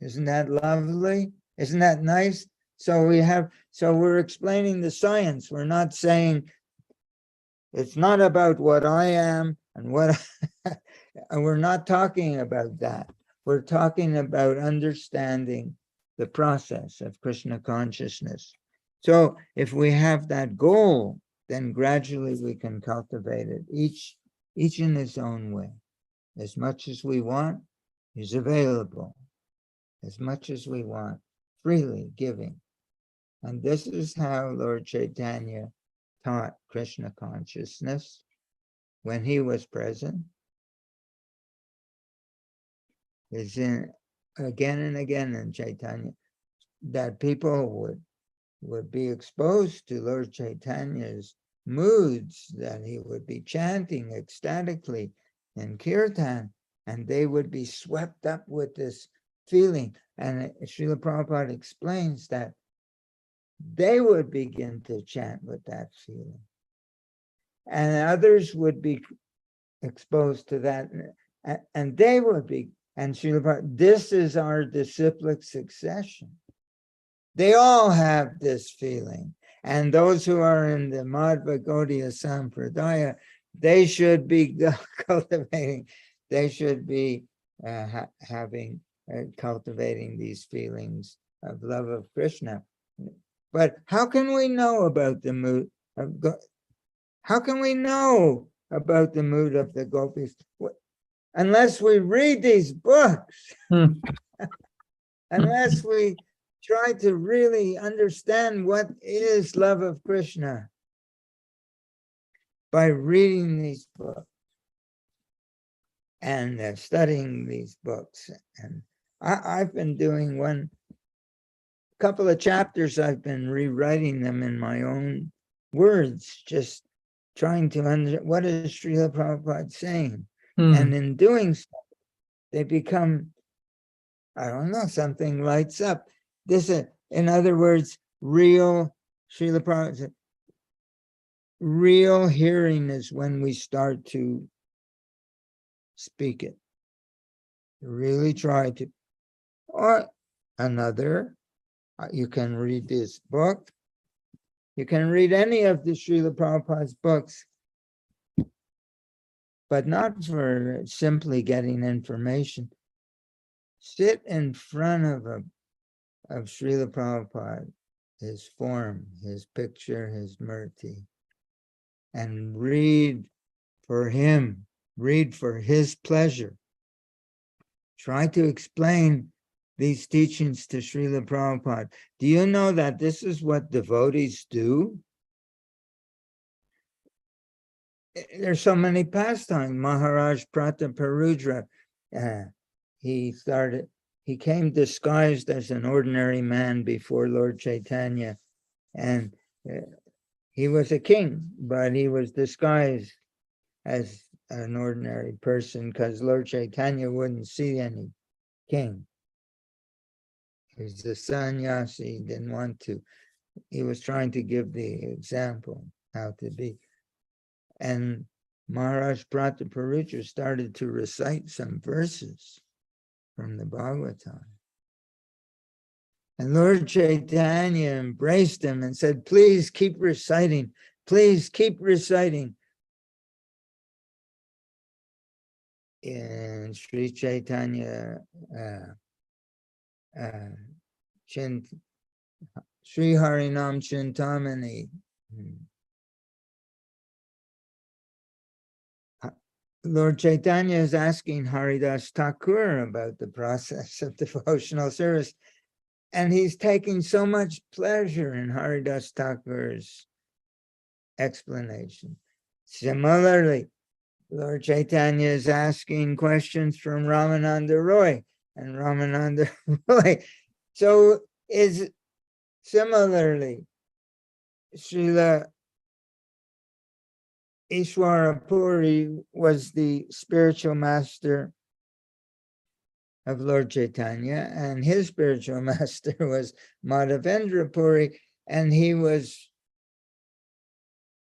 Isn't that lovely? Isn't that nice? So we're explaining the science. We're not saying it's not about what I am and what and we're not talking about that. We're talking about understanding the process of Krishna consciousness. So if we have that goal, then gradually we can cultivate it, each in its own way. As much as we want is available. As much as we want, freely giving. And this is how Lord Chaitanya taught Krishna consciousness when he was present. Is in again and again in Chaitanya that people would be exposed to Lord Chaitanya's moods, that he would be chanting ecstatically in kirtan, and they would be swept up with this feeling. And Srila Prabhupada explains that they would begin to chant with that feeling. And others would be exposed to that, and they would be, and Srila Prabhupada, this is our disciplic succession. They all have this feeling. And those who are in the Madhva Gaudiya Sampradaya, they should be cultivating, they should be cultivating these feelings of love of Krishna. But how can we know about the mood of how can we know about the mood of the gopis? Unless we read these books, unless we try to really understand what is love of Krishna by reading these books and studying these books. And I've been doing couple of chapters, I've been rewriting them in my own words, just trying to understand what is Srila Prabhupada saying. And in doing so, they become, I don't know, something lights up. This, in other words, real, Srila Prabhupada said, real hearing is when we start to speak it. Really try to. Or another, you can read this book. You can read any of the Srila Prabhupada's books, but not for simply getting information. Sit in front of Srila Prabhupada, his form, his picture, his murti, and read for him, read for his pleasure. Try to explain these teachings to Srila Prabhupada. Do you know that this is what devotees do? There's so many pastimes. Maharaj Prataparudra, he came disguised as an ordinary man before Lord Chaitanya, and he was a king, but he was disguised as an ordinary person because Lord Chaitanya wouldn't see any king. He's a sannyasi, didn't want to. He was trying to give the example how to be. And Maharaj Prataparucha started to recite some verses from the Bhagavatam. And Lord Chaitanya embraced him and said, please keep reciting. Please keep reciting. In Sri Chaitanya, Sri Harinam Chintamani, Lord Chaitanya is asking Haridas Thakur about the process of devotional service. And he's taking so much pleasure in Haridas Thakur's explanation. Similarly, Lord Chaitanya is asking questions from Ramananda Roy, and Ramananda Roy. So is similarly, Srila Ishwara Puri was the spiritual master of Lord Chaitanya, and his spiritual master was Madhavendra Puri, and he was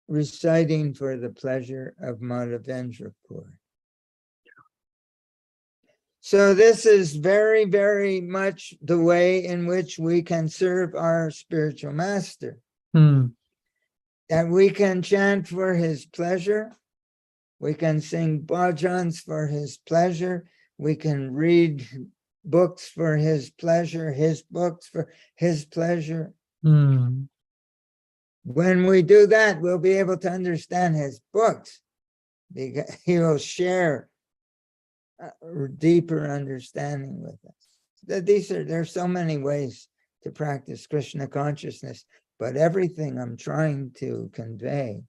reciting for the pleasure of Madhavendra Puri. So this is very, very much the way in which we can serve our spiritual master. That we can chant for his pleasure, we can sing bhajans for his pleasure, we can read books for his pleasure, his books for his pleasure. When we do that, we'll be able to understand his books, because he will share a deeper understanding with us. There's so many ways to practice Krishna consciousness, but everything I'm trying to convey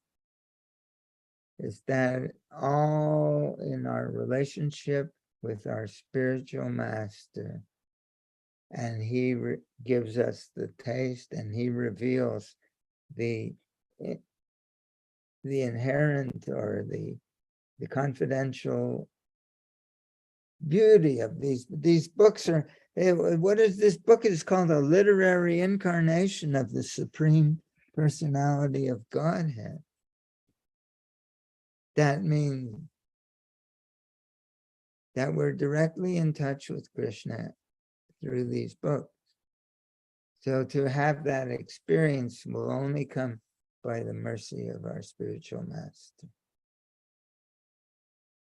is that all in our relationship with our spiritual master, and he gives us the taste, and he reveals the inherent or the confidential beauty of these books. Are what is this book is called? A literary incarnation of the Supreme Personality of Godhead. That means that we're directly in touch with Krishna through these books. So to have that experience will only come by the mercy of our spiritual master.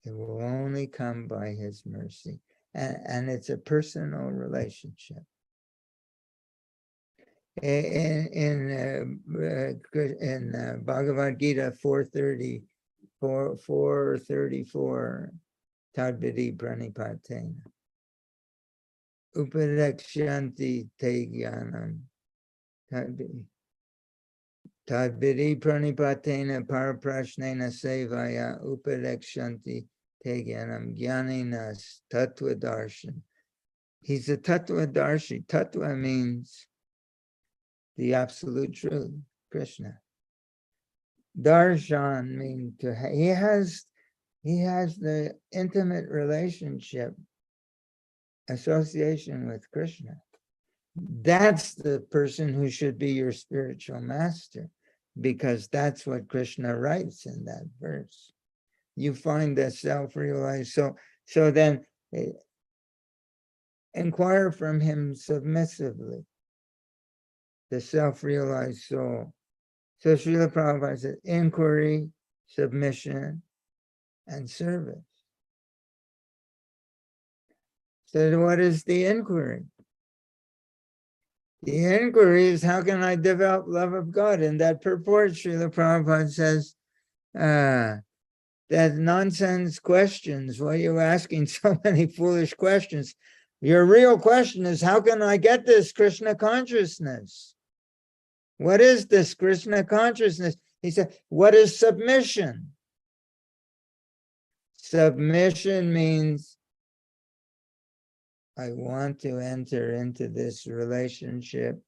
It will only come by his mercy. And it's a personal relationship. In Bhagavad Gita 434, Tadvidi Pranipatena. Upadekshanti te jnanam. Tadvidi Pranipatena Paraprashnena Sevaya Upadekshanti te jnanam Jnaninas Tattva Darshan. He's a Tattva Darshi. Tattva means the absolute truth, Krishna. Darshan means he has the intimate relationship, association with Krishna. That's the person who should be your spiritual master, because that's what Krishna writes in that verse. You find the self-realized. So then inquire from him submissively, the self-realized soul. So Srila Prabhupada said, inquiry, submission, and service. So what is the inquiry? The inquiry is, how can I develop love of God? In that purport, Srila Prabhupada says, that nonsense questions, why are you asking so many foolish questions? Your real question is, how can I get this Krishna consciousness? What is this Krishna consciousness? He said, what is submission? Submission means I want to enter into this relationship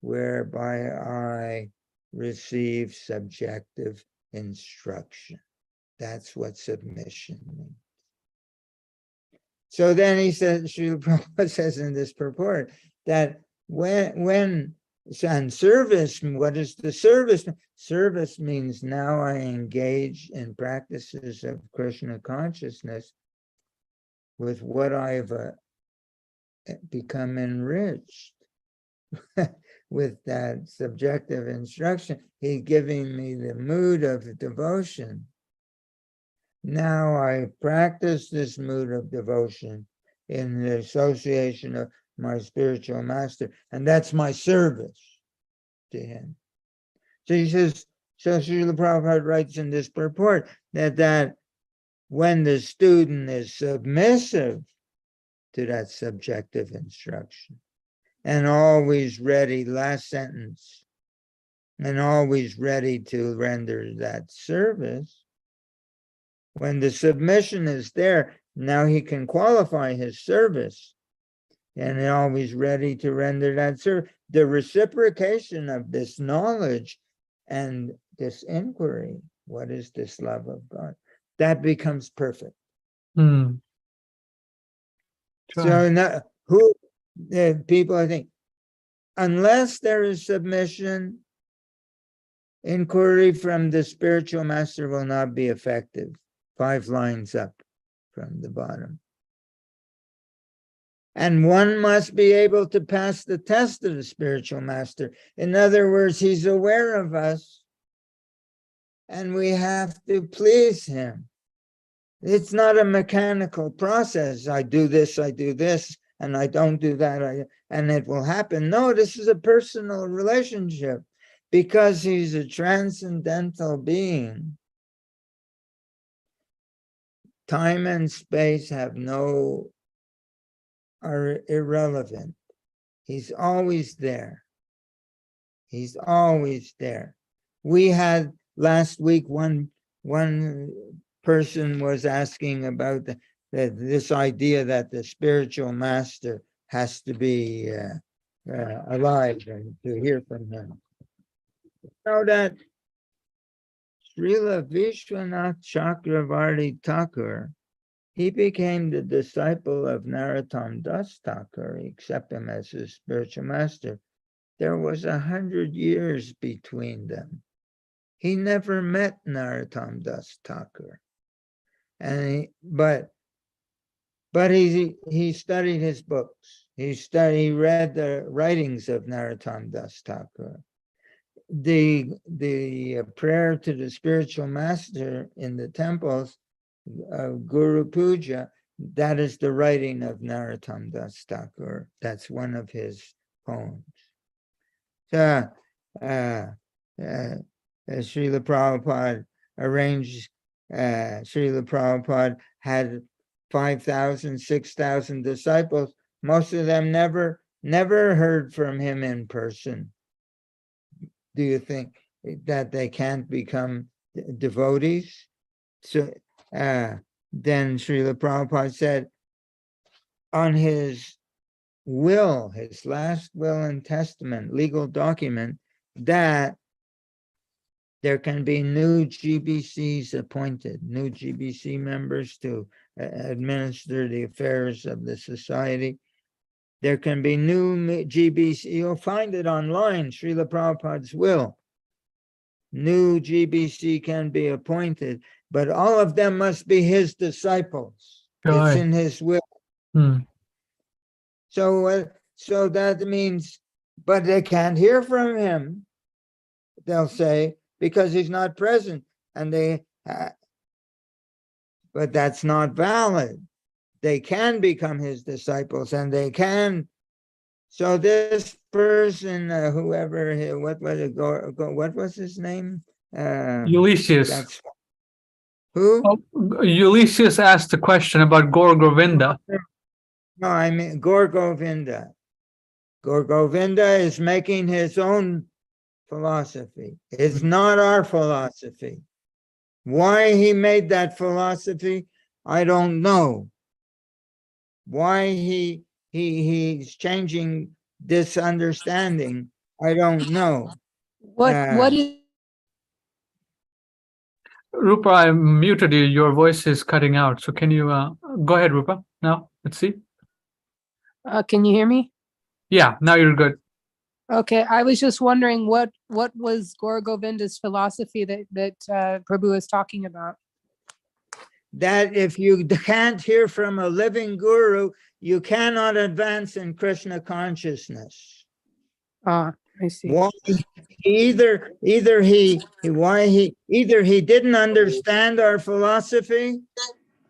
whereby I receive subjective instruction. That's what submission means. So then he said, Srila Prabhupada says in this purport, that when And service, what is the service? Service means now I engage in practices of Krishna consciousness with what I've become enriched with that subjective instruction. He's giving me the mood of devotion. Now I practice this mood of devotion in the association of my spiritual master, and that's my service to him. So he says, so Srila Prabhupada writes in this purport that when the student is submissive to that subjective instruction and always ready, last sentence, and always ready to render that service, when the submission is there, now he can qualify his service and always ready to render that service. The reciprocation of this knowledge and this inquiry, what is this love of God? That becomes perfect. Sure. So now, people, I think, unless there is submission, inquiry from the spiritual master will not be effective. 5 lines up from the bottom. And one must be able to pass the test of the spiritual master. In other words, he's aware of us, and we have to please him. It's not a mechanical process. I do this, and I don't do that, and it will happen. No, this is a personal relationship. Because he's a transcendental being, time and space are irrelevant. He's always there. He's always there. We had last week, one person was asking about this idea that the spiritual master has to be alive and to hear from him. Know that Srila Vishwanath Chakravarti Thakur, he became the disciple of Narottam Das Thakur. He accepted him as his spiritual master. There was 100 years between them. He never met Narottam Das Thakur, and but he studied his books. He read the writings of Narottam Das Thakur. The prayer to the spiritual master in the temples, Guru Puja, that is the writing of Narottam Das Thakur. That's one of his poems. So, Srila Prabhupada arranged, Srila Prabhupada had 5,000, 6,000 disciples. Most of them never heard from him in person. Do you think that they can't become devotees? So then Srila Prabhupada said on his will, his last will and testament, legal document, that there can be new GBCs appointed, new GBC members to administer the affairs of the society. There can be new GBC, you'll find it online, Srila Prabhupada's will. New GBC can be appointed, but all of them must be his disciples. It's in his will. So that means, but they can't hear from him, they'll say, because he's not present. And but that's not valid. They can become his disciples, and they can. So this person, whoever, what was his name? Ulysses. Who? Oh, Ulysses asked a question about Gaur Govinda. No, I mean Gaur Govinda. Gaur Govinda is making his own philosophy. It's not our philosophy. Why he made that philosophy, I don't know. Why he's changing this understanding, I don't know. What is Rupa, I muted you. Your voice is cutting out. So can you go ahead, Rupa? Now, let's see. can you hear me? Yeah, now you're good. Okay, I was just wondering what was Gaur Govinda's philosophy that Prabhu is talking about? That if you can't hear from a living guru, you cannot advance in Krishna consciousness. Ah, I see. Why? Either he didn't understand our philosophy,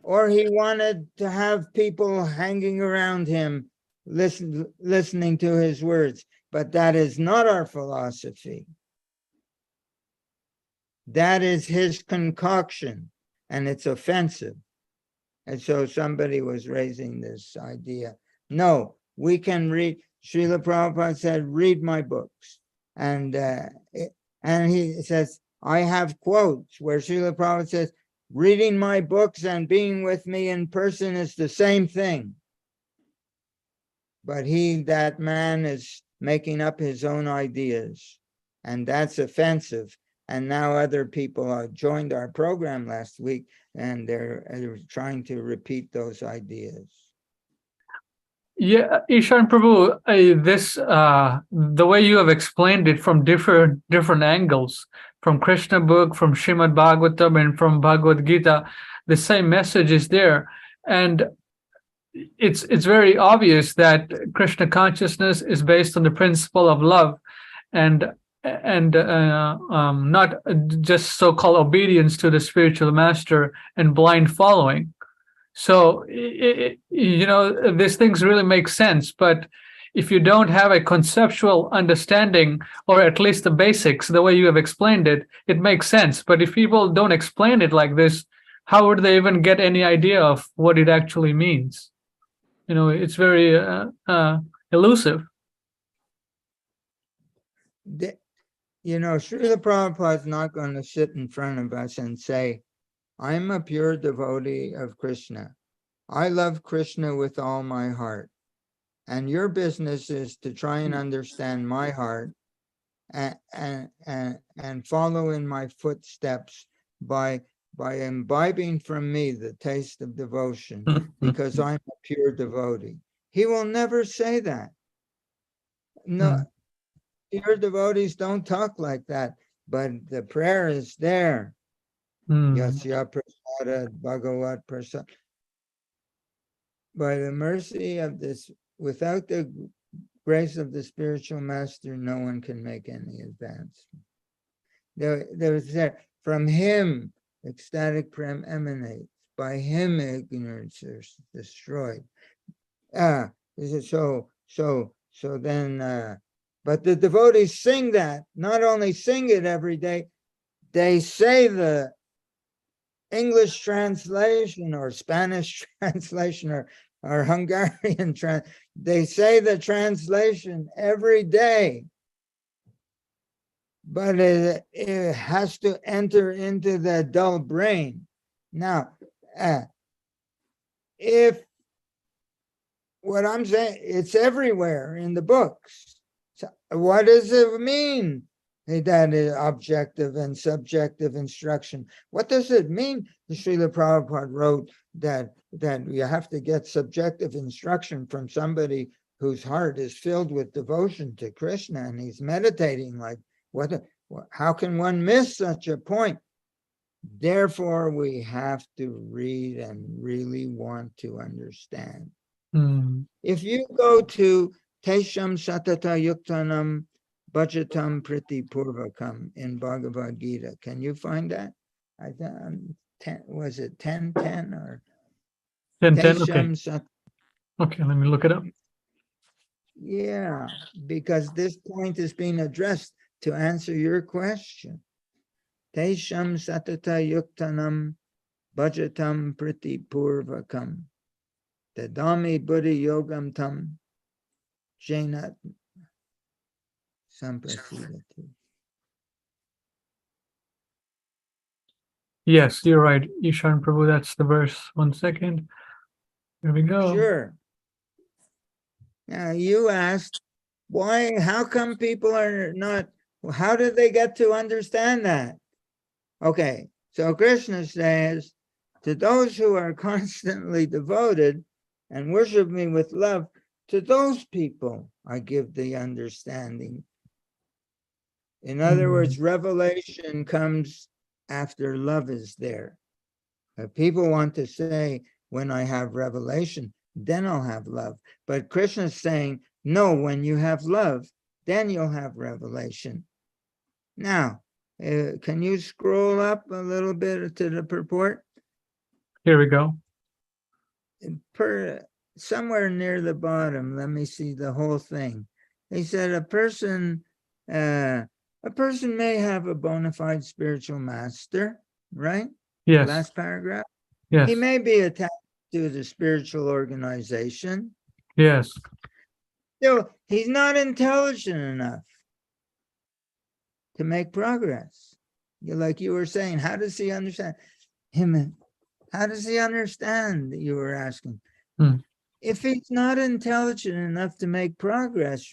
or he wanted to have people hanging around him listening to his words. But that is not our philosophy. That is his concoction, and it's offensive. And so somebody was raising this idea. No, we can read. Srila Prabhupada said, read my books. And he says, I have quotes where Srila Prabhupada says, reading my books and being with me in person is the same thing. But that man is making up his own ideas. And that's offensive. And now other people joined our program last week, and they're trying to repeat those ideas. Yeah, Ishan Prabhu, the way you have explained it from different angles, from Krishna book, from Srimad Bhagavatam, and from Bhagavad Gita, the same message is there, and it's very obvious that Krishna consciousness is based on the principle of love, and not just so-called obedience to the spiritual master and blind following. So, these things really make sense. But if you don't have a conceptual understanding, or at least the basics, the way you have explained it, it makes sense. But if people don't explain it like this, how would they even get any idea of what it actually means? It's very elusive. Srila Prabhupada is not going to sit in front of us and say, I'm a pure devotee of Krishna. I love Krishna with all my heart. And your business is to try and understand my heart and follow in my footsteps by imbibing from me the taste of devotion, because I'm a pure devotee. He will never say that. No, pure devotees don't talk like that, but the prayer is there. Yasya prasada bhagavat prasad. By the mercy of this, without the grace of the spiritual master, no one can make any advance. From him, ecstatic prem emanates. By him, ignorance is destroyed. So then, but the devotees sing that. Not only sing it every day, they say the English translation or Spanish translation or Hungarian they say the translation every day, but it has to enter into the dull brain. Now, if what I'm saying, it's everywhere in the books. So what does it mean? That is objective and subjective instruction. What does it mean? Srila Prabhupada wrote that you have to get subjective instruction from somebody whose heart is filled with devotion to Krishna, and he's meditating like, how can one miss such a point? Therefore, we have to read and really want to understand. If you go to Tesham Satata Yuktanam Bhajatam Priti Purvakam in Bhagavad Gita. Can you find that? Was it 10:10 or 10:10? Okay, let me look it up. Yeah, because this point is being addressed to answer your question. Tesham Satata Yuktanam Bhajatam Priti Purvakam Tadami Buddhi Yogam Tam Jainat Samprasidati. Yes, you're right, Ishan Prabhu. That's the verse. 1 second. Here we go. Sure. Now you asked, how come people are not, how did they get to understand that? Okay, so Krishna says, to those who are constantly devoted and worship me with love, to those people I give the understanding In other words, revelation comes after love is there. People want to say, when I have revelation, then I'll have love. But Krishna's saying, no, when you have love, then you'll have revelation. Now, can you scroll up a little bit to the purport? Here we go. Somewhere near the bottom, let me see the whole thing. He said a person may have a bona fide spiritual master, right? Yes. Last paragraph. Yes. He may be attached to the spiritual organization. Yes. Still, he's not intelligent enough to make progress. Like you were saying, how does he understand him? How does he understand, you were asking? If he's not intelligent enough to make progress,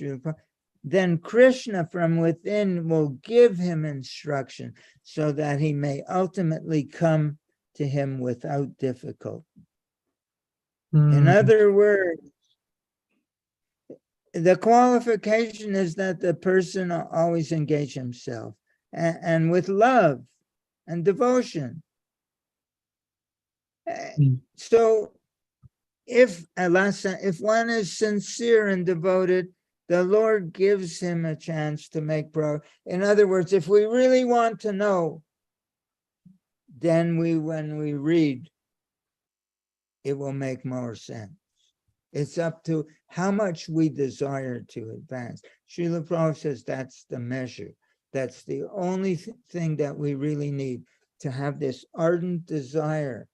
then Krishna from within will give him instruction so that he may ultimately come to him without difficulty. In other words, the qualification is that the person always engage himself and with love and devotion. So if one is sincere and devoted, the Lord gives him a chance to make progress. In other words, if we really want to know, then when we read, it will make more sense. It's up to how much we desire to advance. Srila Prabhupada says that's the measure. That's the only thing that we really need, to have this ardent desire.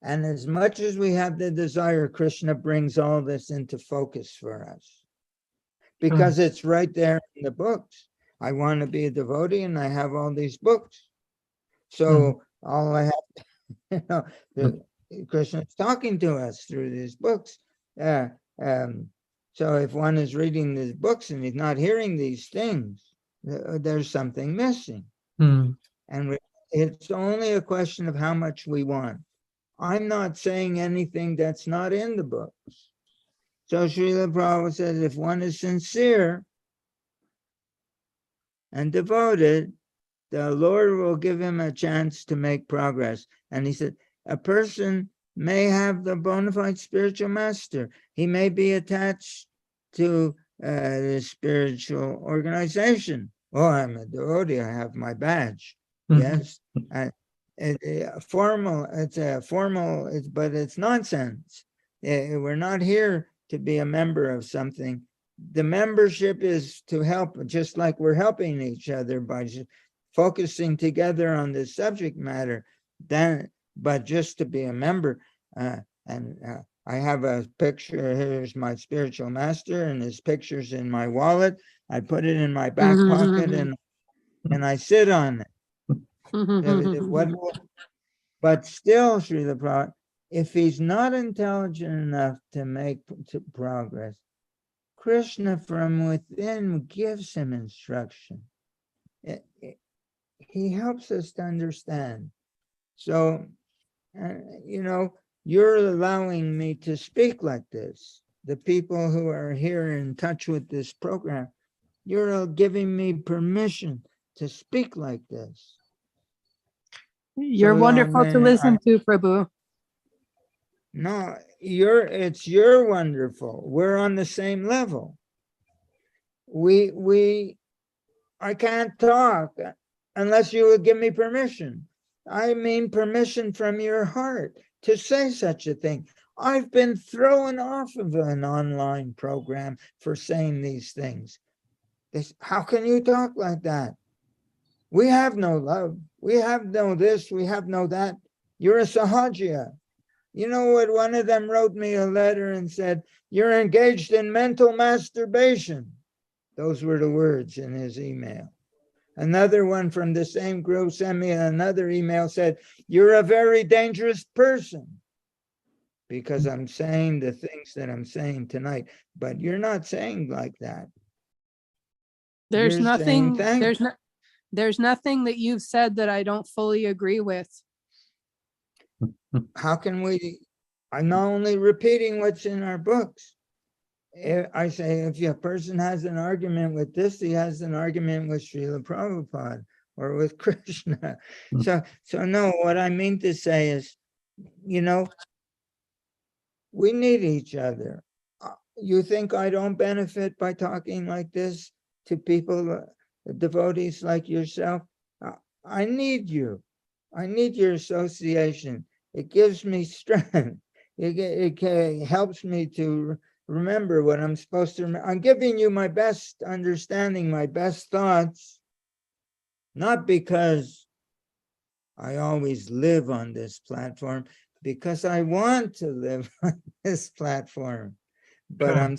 And as much as we have the desire, Krishna brings all this into focus for us. Because it's right there in the books. I want to be a devotee and I have all these books. So all I have, Krishna is talking to us through these books. So if one is reading these books and he's not hearing these things, there's something missing. And it's only a question of how much we want. I'm not saying anything that's not in the books. So Srila Prabhupada says, if one is sincere and devoted, the Lord will give him a chance to make progress. And he said, a person may have the bona fide spiritual master. He may be attached to the spiritual organization. Oh, I'm a devotee, I have my badge. Yes. It's formal, but it's nonsense. We're not here to be a member of something. The membership is to help, just like we're helping each other by focusing together on this subject matter. But just to be a member, I have a picture. Here's my spiritual master, and his picture's in my wallet. I put it in my back pocket, and I sit on it. But still, Srila Prabhupada, if he's not intelligent enough to make progress, Krishna from within gives him instruction. He helps us to understand. So, you're allowing me to speak like this. The people who are here in touch with this program, you're giving me permission to speak like this. You're wonderful to listen to, Prabhu. No, you're wonderful. We're on the same level. I can't talk unless you would give me permission. I mean permission from your heart to say such a thing. I've been thrown off of an online program for saying these things. How can you talk like that? We have no love. We have no this. We have no that. You're a sahaja. You know what? One of them wrote me a letter and said, you're engaged in mental masturbation. Those were the words in his email. Another one from the same group sent me another email, said, you're a very dangerous person, because I'm saying the things that I'm saying tonight, but you're not saying like that. There's You're nothing, saying, there's nothing that you've said that I don't fully agree with. how can we? I'm not only repeating what's in our books. I say, if a person has an argument with this, he has an argument with Srila Prabhupada or with Krishna. Hmm. So no, what I mean to say is, we need each other. You think I don't benefit by talking like this to people, devotees like yourself? I need you. I need your association. It gives me strength. It helps me to remember what I'm supposed to remember. I'm giving you my best understanding, my best thoughts, not because I always live on this platform, because I want to live on this platform. But Sure. I'm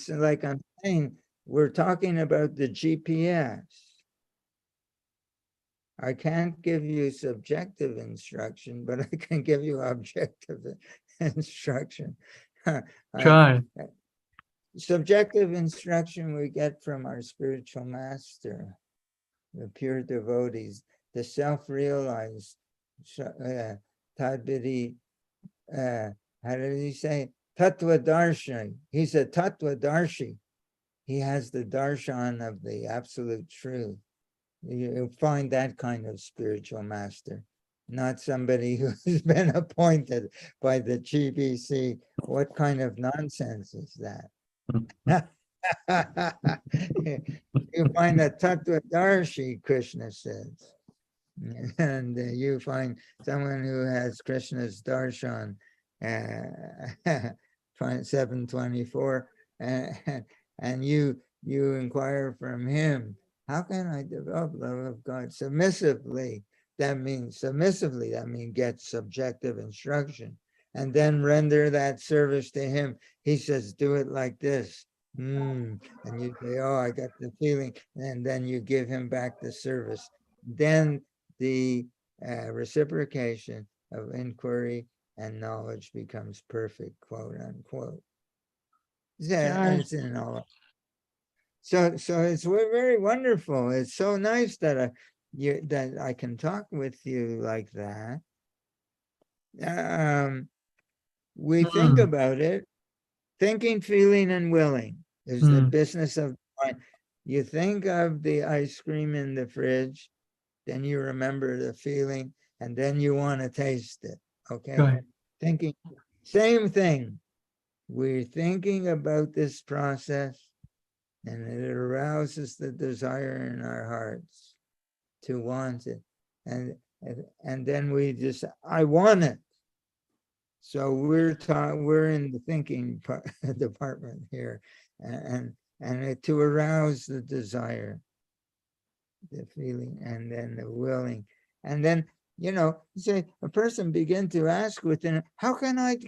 saying, we're talking about the GPS. I can't give you subjective instruction, but I can give you objective instruction. Try. Subjective instruction we get from our spiritual master, the pure devotees, the self-realized, Tadvidi, how did he say? Tattvadarshi. He's a Tattvadarshi. He has the darshan of the absolute truth. You'll find that kind of spiritual master, not somebody who's been appointed by the GBC. What kind of nonsense is that? You find a Tattvadarshi, Krishna says. And you find someone who has Krishna's darshan, 724, and you inquire from him, how can I develop love of God submissively? That means get subjective instruction and then render that service to him. He says, do it like this. And you say, oh, I got the feeling. And then you give him back the service. Then the reciprocation of inquiry and knowledge becomes perfect, quote unquote. And it's in all. So it's very wonderful. It's so nice that I can talk with you like that. We think about it. Thinking, feeling, and willing is the business of the mind. You think of the ice cream in the fridge, then you remember the feeling, and then you want to taste it. Okay. Right. Thinking, same thing. We're thinking about this process, and it arouses the desire in our hearts to want it. And then we just, I want it. So we're in the thinking department here, and to arouse the desire, the feeling, and then the willing. And then, say a person begin to ask within, how can I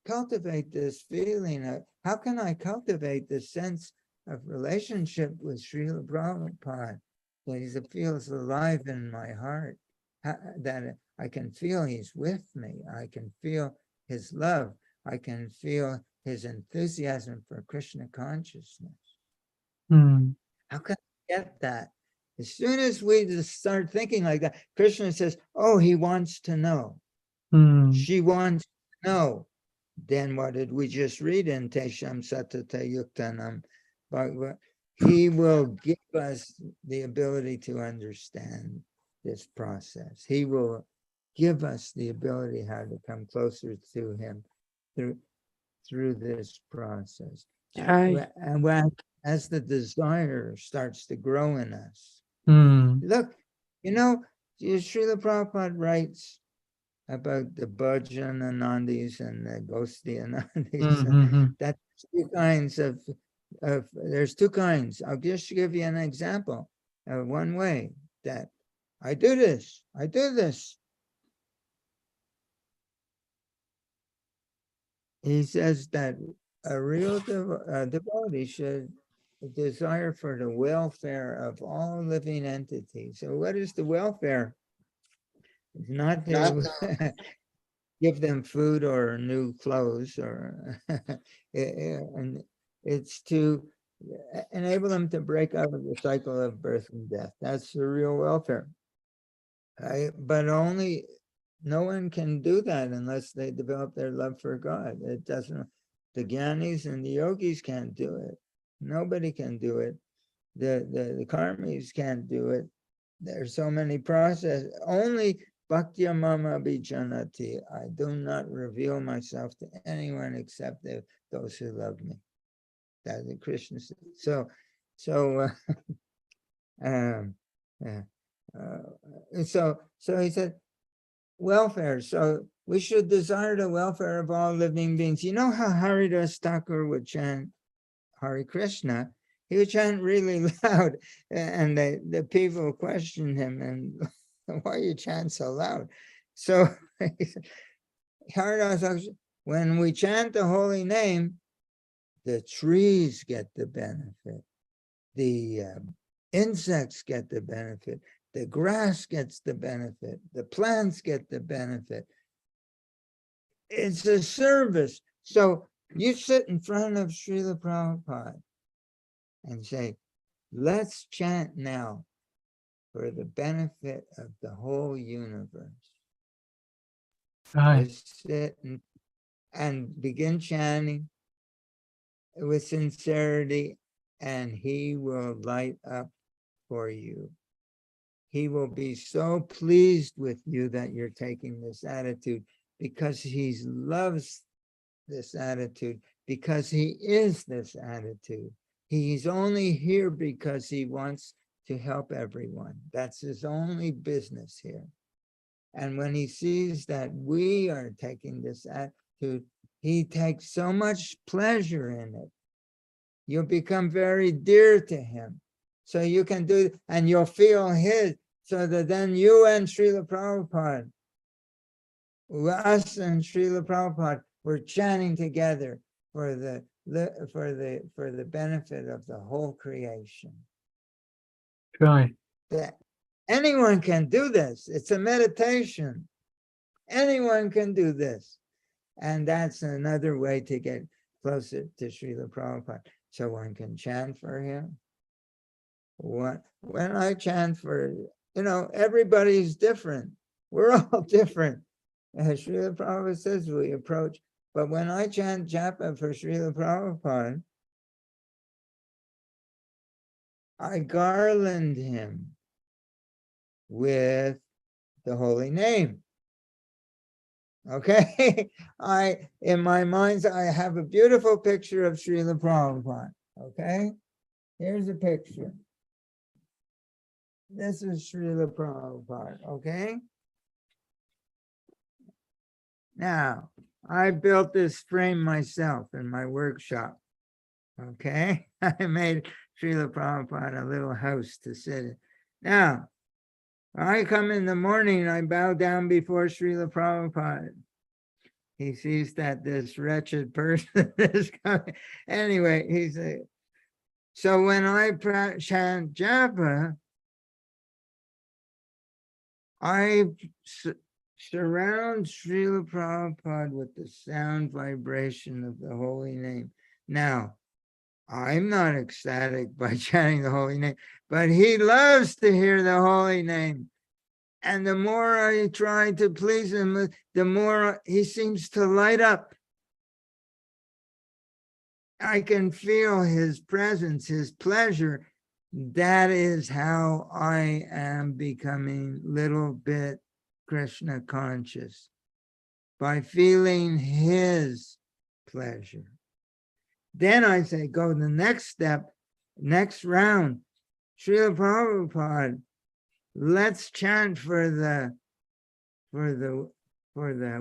cultivate this feeling? How can I cultivate this sense of relationship with Srila Prabhupada? That he feels alive in my heart, that I can feel he's with me. I can feel his love. I can feel his enthusiasm for Krishna consciousness. How can I get that? As soon as we just start thinking like that, Krishna says, oh, he wants to know. She wants to know. Then what did we just read in Tesham Satata Yuktanam? But he will give us the ability to understand this process. He will give us the ability how to come closer to him through this process. And as the desire starts to grow in us. Look, Srila Prabhupada writes about the bhajan anandis and the ghosti anandis. That's two kinds of, there's two kinds. I'll just give you an example of one way that I do this. He says that a real devotee should desire for the welfare of all living entities. So what is the welfare? It's not to give them food or new clothes, or and it's to enable them to break out of the cycle of birth and death. That's the real welfare. But only no one can do that unless they develop their love for God. It doesn't. The Gyanis and the yogis can't do it. Nobody can do it. The karmis can't do it. There's so many processes. Only Bhaktya Mama Bijanati. I do not reveal myself to anyone except those who love me. That's the Krishna said. So he said, welfare. So we should desire the welfare of all living beings. You know how Haridas Thakur would chant Hare Krishna? He would chant really loud, and the people questioned him, and why you chant so loud? So Haridas Thakur, when we chant the holy name, the trees get the benefit, the insects get the benefit, the grass gets the benefit, the plants get the benefit. It's a service. So you sit in front of Srila Prabhupada and say, let's chant now for the benefit of the whole universe. Right. Just sit and begin chanting with sincerity, and he will light up for you. He will be so pleased with you that you're taking this attitude, because he loves this attitude, because he is this attitude. He's only here because he wants to help everyone. That's his only business here. And when he sees that we are taking this attitude, he takes so much pleasure in it. You'll become very dear to him. So you can do, and you'll feel his, so that then you and Srila Prabhupada, us and Srila Prabhupada, we're chanting together for the benefit of the whole creation. Right. That anyone can do this. It's a meditation. Anyone can do this. And that's another way to get closer to Srila Prabhupada. So one can chant for him. When I chant for, everybody's different. We're all different. As Srila Prabhupada says, we approach. But when I chant japa for Srila Prabhupada, I garland him with the holy name. Okay? In my mind's eye, I have a beautiful picture of Srila Prabhupada. Okay? Here's a picture. This is Srila Prabhupada. Okay? Now, I built this frame myself in my workshop. Okay? I made Srila Prabhupada a little house to sit in. Now, I come in the morning, I bow down before Srila Prabhupada. He sees that this wretched person is coming. Anyway, he said, so when I chant japa, I surround Srila Prabhupada with the sound vibration of the holy name. Now, I'm not ecstatic by chanting the holy name, but he loves to hear the holy name. And the more I try to please him, the more he seems to light up. I can feel his presence, his pleasure. That is how I am becoming a little bit Krishna conscious, by feeling his pleasure. Then I say, go to the next step, next round. Srila Prabhupada, let's chant for the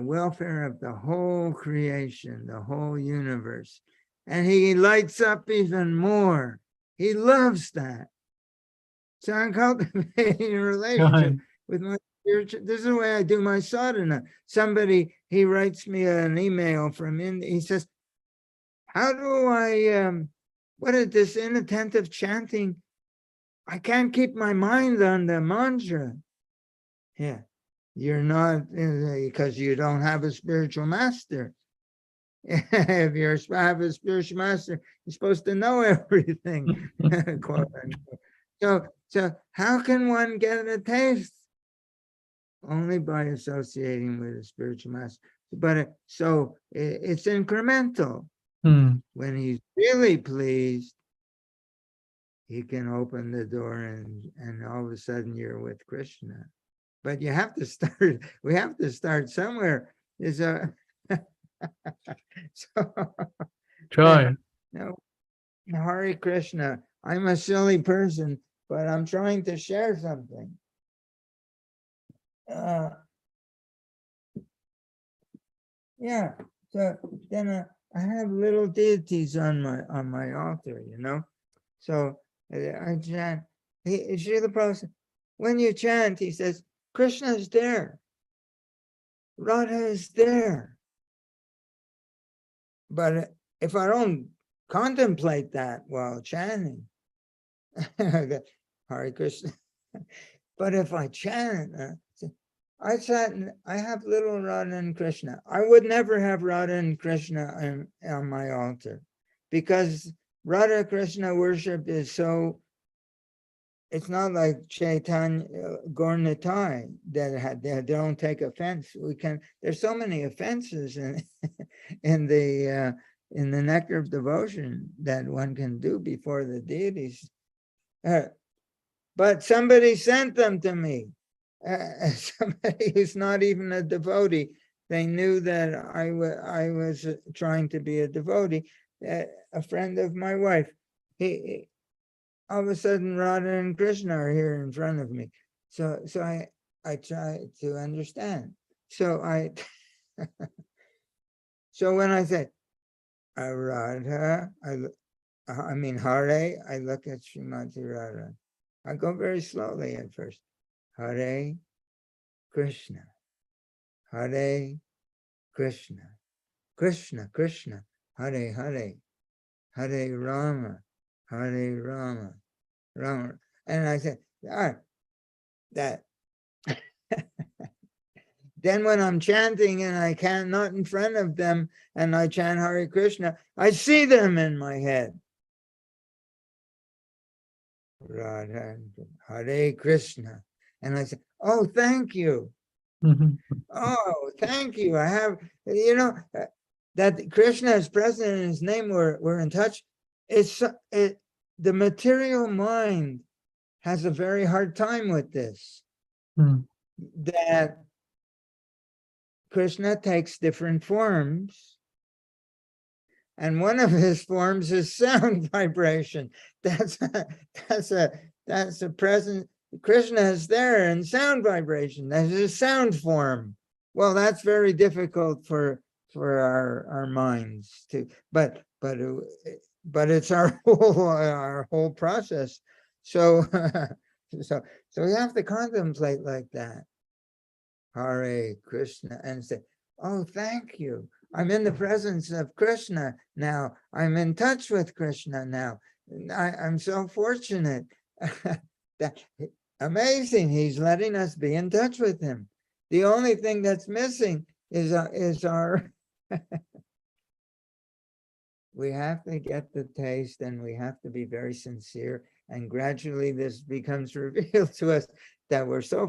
welfare of the whole creation, the whole universe. And he lights up even more. He loves that. So I'm cultivating a relationship with my spiritual. This is the way I do my sadhana. Somebody, he writes me an email from India. He says, how do I, what is this inattentive chanting? I can't keep my mind on the mantra. Yeah, you're not, because you don't have a spiritual master. If you have a spiritual master, you're supposed to know everything. Quote unquote. So how can one get a taste? Only by associating with a spiritual master. But it's incremental. When he's really pleased, he can open the door and all of a sudden you're with Krishna. But you have to start, we have to start somewhere. Is a so Joy. no, Hare Krishna. I'm a silly person, but I'm trying to share something. Yeah. So then I have little deities on my altar, you know. So I chant. Srila Prabhupada said, when you chant, he says, Krishna is there. Radha is there. But if I don't contemplate that while chanting, Hare Krishna. But if I chant, I have little Radha and Krishna. I would never have Radha and Krishna on my altar, because Radha Krishna worship is so, it's not like Chaitanya Gaur-Nitai that they don't take offense. There's so many offenses in the nectar of devotion that one can do before the deities. But somebody sent them to me. Somebody who's not even a devotee. They knew that I was trying to be a devotee. A friend of my wife. He all of a sudden Radha and Krishna are here in front of me. So I try to understand. So so when I say Radha, I mean Hare, I look at Srimati Radha. I go very slowly at first. Hare Krishna, Hare Krishna, Krishna Krishna, Hare Hare, Hare Rama, Hare Rama, Rama. And I said, that. Then when I'm chanting and I can't, not in front of them, and I chant Hare Krishna, I see them in my head. Radha, Hare Krishna. And I say, oh, thank you. Oh, thank you. I have, you know, that Krishna is present in his name, we're in touch. The material mind has a very hard time with this. That Krishna takes different forms. And one of his forms is sound vibration. That's a present. Krishna is there in sound vibration. That is a sound form. Well, that's very difficult for our minds to. But it's our whole process. So so we have to contemplate like that. Hare Krishna, and say, oh, thank you. I'm in the presence of Krishna now. I'm in touch with Krishna now. I'm so fortunate. That amazing. He's letting us be in touch with him. The only thing that's missing is our we have to get the taste, and we have to be very sincere. And gradually this becomes revealed to us that we're so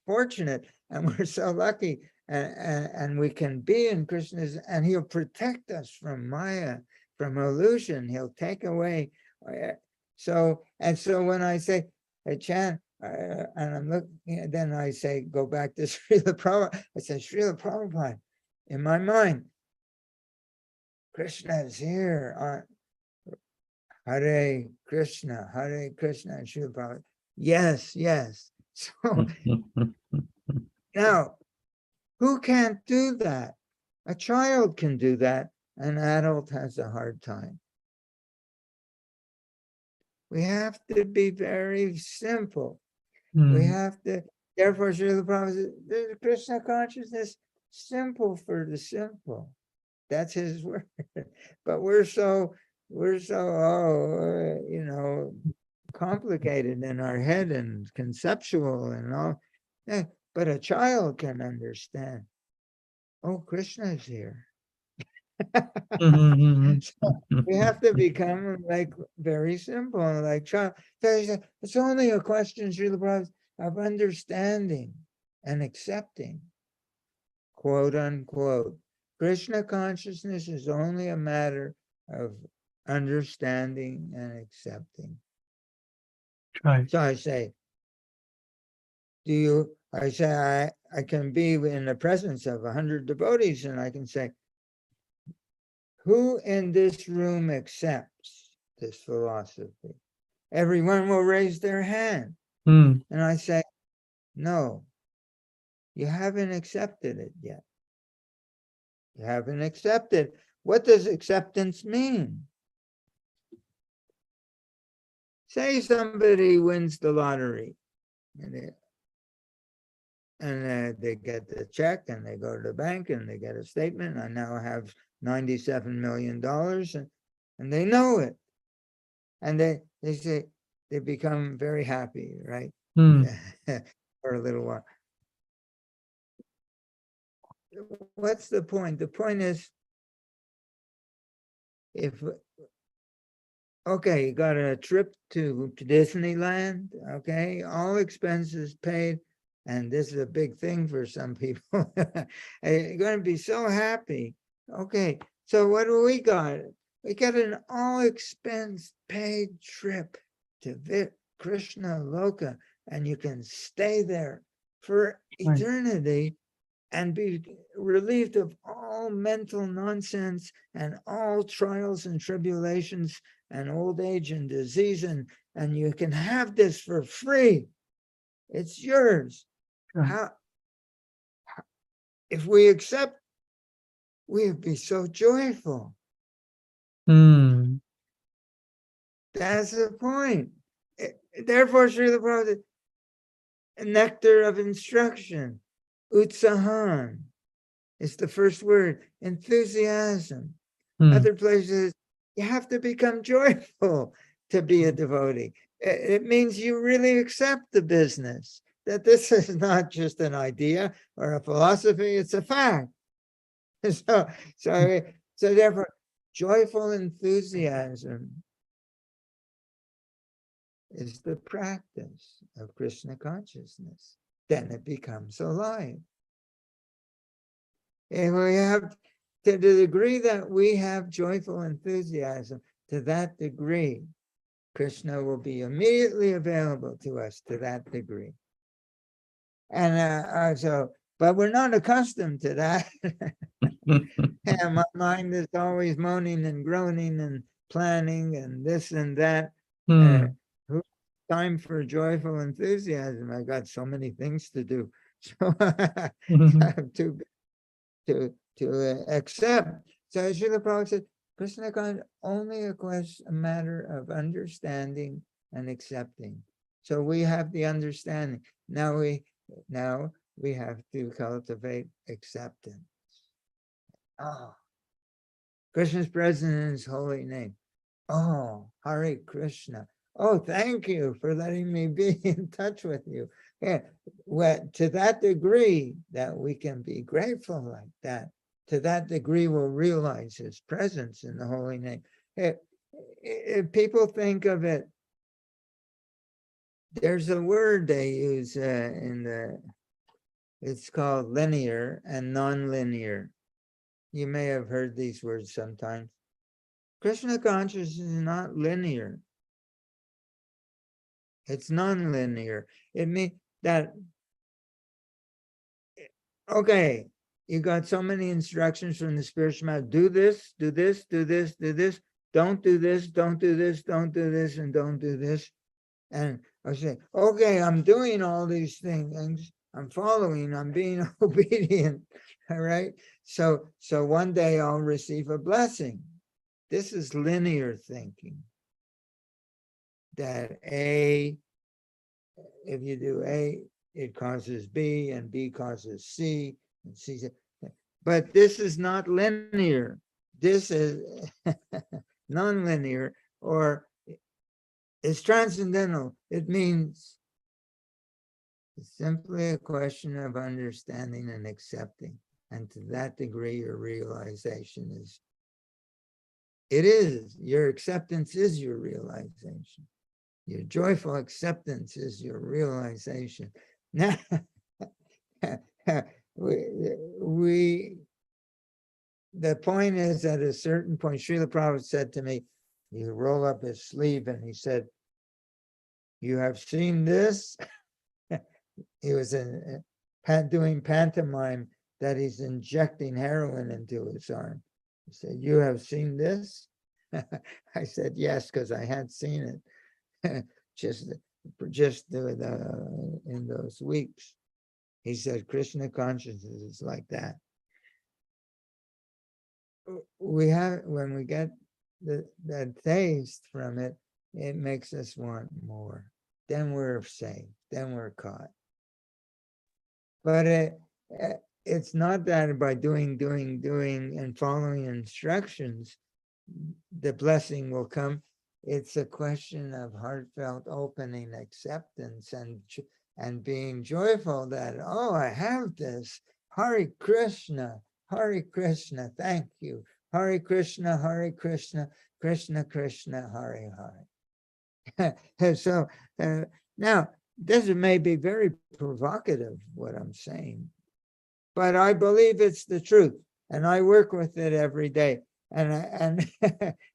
fortunate and we're so lucky, and we can be in Krishna's, and he'll protect us from Maya, from illusion. He'll take away. So when I say a chant, and I'm looking, then I say, go back to Srila Prabhupada. I say, Srila Prabhupada, in my mind, Krishna is here. Hare Krishna, and Srila Prabhupada. Yes, yes. So now, who can't do that? A child can do that. An adult has a hard time. We have to be very simple. We have to, therefore, Srila Prabhupada says, there's Krishna consciousness, simple for the simple. That's his word. But we're so complicated in our head and conceptual and all. Yeah, but a child can understand. Oh, Krishna is here. So we have to become like very simple, like child. So it's only a question, Srila Prabhupada, of understanding and accepting, quote unquote. Krishna consciousness is only a matter of understanding and accepting. Right. So I say, I can be in the presence of 100 devotees and I can say, who in this room accepts this philosophy? Everyone will raise their hand. Mm. And I say, no, you haven't accepted it yet. You haven't accepted. What does acceptance mean? Say somebody wins the lottery and they get the check and they go to the bank and they get a statement. I now have $97 million and they know it. And they say, they become very happy, right? Mm. For a little while. What's the point? The point is, okay, you got a trip to Disneyland, okay, all expenses paid, and this is a big thing for some people. You're going to be so happy. Okay, so what do we got? We got an all expense paid trip to Krishna Loka, and you can stay there for Right. eternity and be relieved of all mental nonsense and all trials and tribulations and old age and disease, and you can have this for free. It's yours. Right. If we accept, we'd be so joyful. Mm. That's the point. Therefore, Srila Prabhupada, nectar of instruction, utsahan, is the first word, enthusiasm. Mm. Other places, you have to become joyful to be a devotee. It means you really accept the business, that this is not just an idea or a philosophy, it's a fact. So therefore, joyful enthusiasm is the practice of Krishna consciousness. Then it becomes alive. And we have, to the degree that we have joyful enthusiasm, to that degree, Krishna will be immediately available to us to that degree. And but we're not accustomed to that. And my mind is always moaning and groaning and planning and this and that. Mm. Who time for joyful enthusiasm? I got so many things to do. So I have to accept. So Srila Prabhupada said, Krishna consciousness only a matter of understanding and accepting. So we have the understanding. Now we have to cultivate acceptance. Oh, Krishna's present in his holy name. Oh, Hare Krishna. Oh, thank you for letting me be in touch with you. Yeah, well, to that degree that we can be grateful like that, to that degree we'll realize his presence in the holy name. If people think of it, there's a word they use it's called linear and non-linear. You may have heard these words sometimes. Krishna consciousness is not linear. It's non-linear. It means that, okay, you got so many instructions from the spiritual master. Do this, do this, do this, do this. Don't do this, don't do this, don't do this, and don't do this. And I say, okay, I'm doing all these things. I'm following, I'm being obedient. All right. So one day I'll receive a blessing. This is linear thinking. That if you do A, it causes B, and B causes C, and C. But this is not linear. This is non-linear, or it's transcendental. It means it's simply a question of understanding and accepting. And to that degree, your realization is, your acceptance is your realization. Your joyful acceptance is your realization. Now, the point is, at a certain point, Srila Prabhupada said to me, he rolled up his sleeve and he said, You have seen this. He was doing pantomime that he's injecting heroin into his arm. He said, you have seen this? I said, yes, because I had seen it just in those weeks. He said, Krishna consciousness is like that. When we get that taste from it, it makes us want more. Then we're safe. Then we're caught. But it's not that by doing, and following instructions, the blessing will come. It's a question of heartfelt opening, acceptance, and being joyful that, oh, I have this. Hare Krishna, thank you. Hare Krishna, Krishna Krishna, Hare Hare. So now, this may be very provocative, what I'm saying, but I believe it's the truth, and I work with it every day. And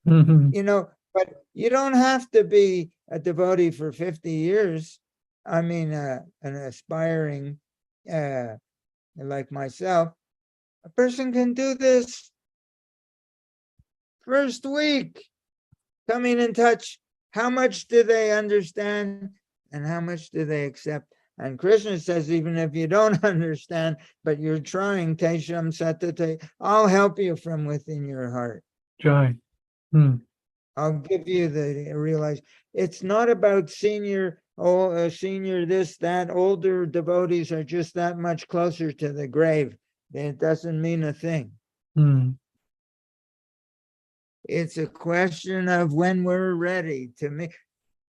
you know, but you don't have to be a devotee for 50 years. I mean, an aspiring, like myself, a person can do this first week, coming in touch. How much do they understand and how much do they accept? And Krishna says, even if you don't understand, but you're trying, Tesham Satate, I'll help you from within your heart. Joy. I'll give you the realize. It's not about senior this, that. Older devotees are just that much closer to the grave. It doesn't mean a thing. It's a question of when we're ready to meet.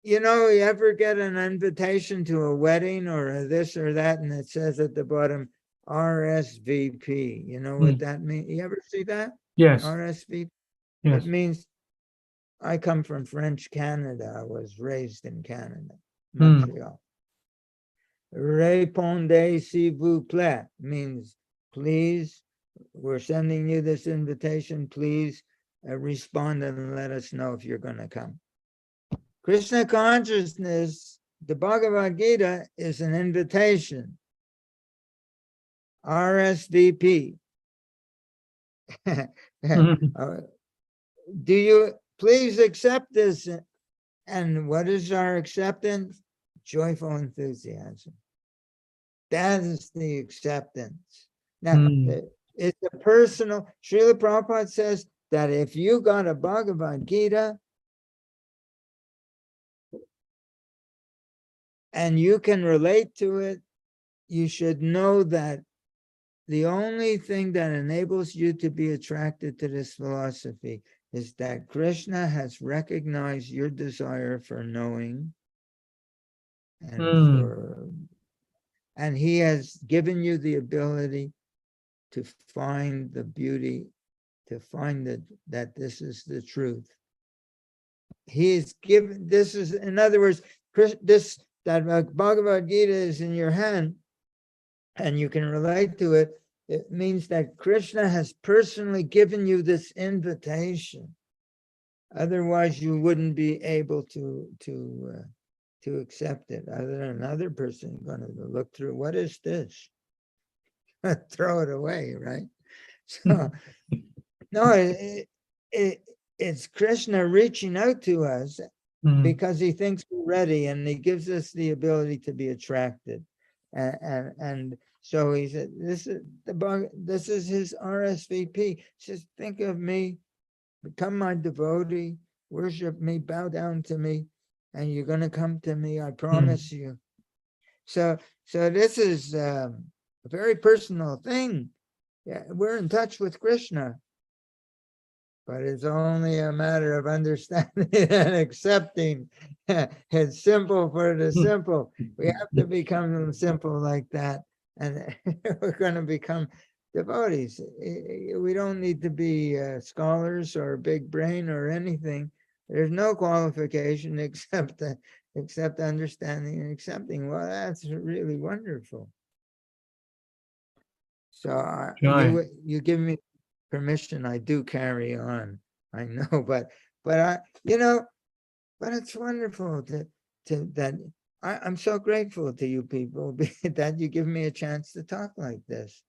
You know, you ever get an invitation to a wedding or a this or that, and it says at the bottom, RSVP. You know what that means? You ever see that? Yes. RSVP? Yes. It means, I come from French Canada. I was raised in Canada, Montreal. Répondez s'il vous plaît means, please, we're sending you this invitation. Please respond and let us know if you're going to come. Krishna consciousness, the Bhagavad Gita, is an invitation. RSVP. Do you please accept this? And what is our acceptance? Joyful enthusiasm. That is the acceptance. Now, it's a personal. Srila Prabhupada says that if you got a Bhagavad Gita and you can relate to it, you should know that the only thing that enables you to be attracted to this philosophy is that Krishna has recognized your desire for knowing and he has given you the ability to find the beauty, to find that this is the truth. He is given, this is, in other words, that Bhagavad Gita is in your hand and you can relate to it. It means that Krishna has personally given you this invitation. Otherwise, you wouldn't be able to accept it. Other than another person going to look through, what is this? Throw it away, right? So, no, it's Krishna reaching out to us because he thinks we're ready, and he gives us the ability to be attracted. And so he said, this is his RSVP. He says, think of me, become my devotee, worship me, bow down to me, and you're going to come to me, I promise you. So this is a very personal thing. Yeah, we're in touch with Krishna, but it's only a matter of understanding and accepting. It's simple for the simple. We have to become simple like that, and we're going to become devotees. We don't need to be scholars or big brain or anything. There's no qualification except understanding and accepting. Well, that's really wonderful. So you give me permission. I do carry on. I know, but I, but it's wonderful that I'm so grateful to you people that you give me a chance to talk like this.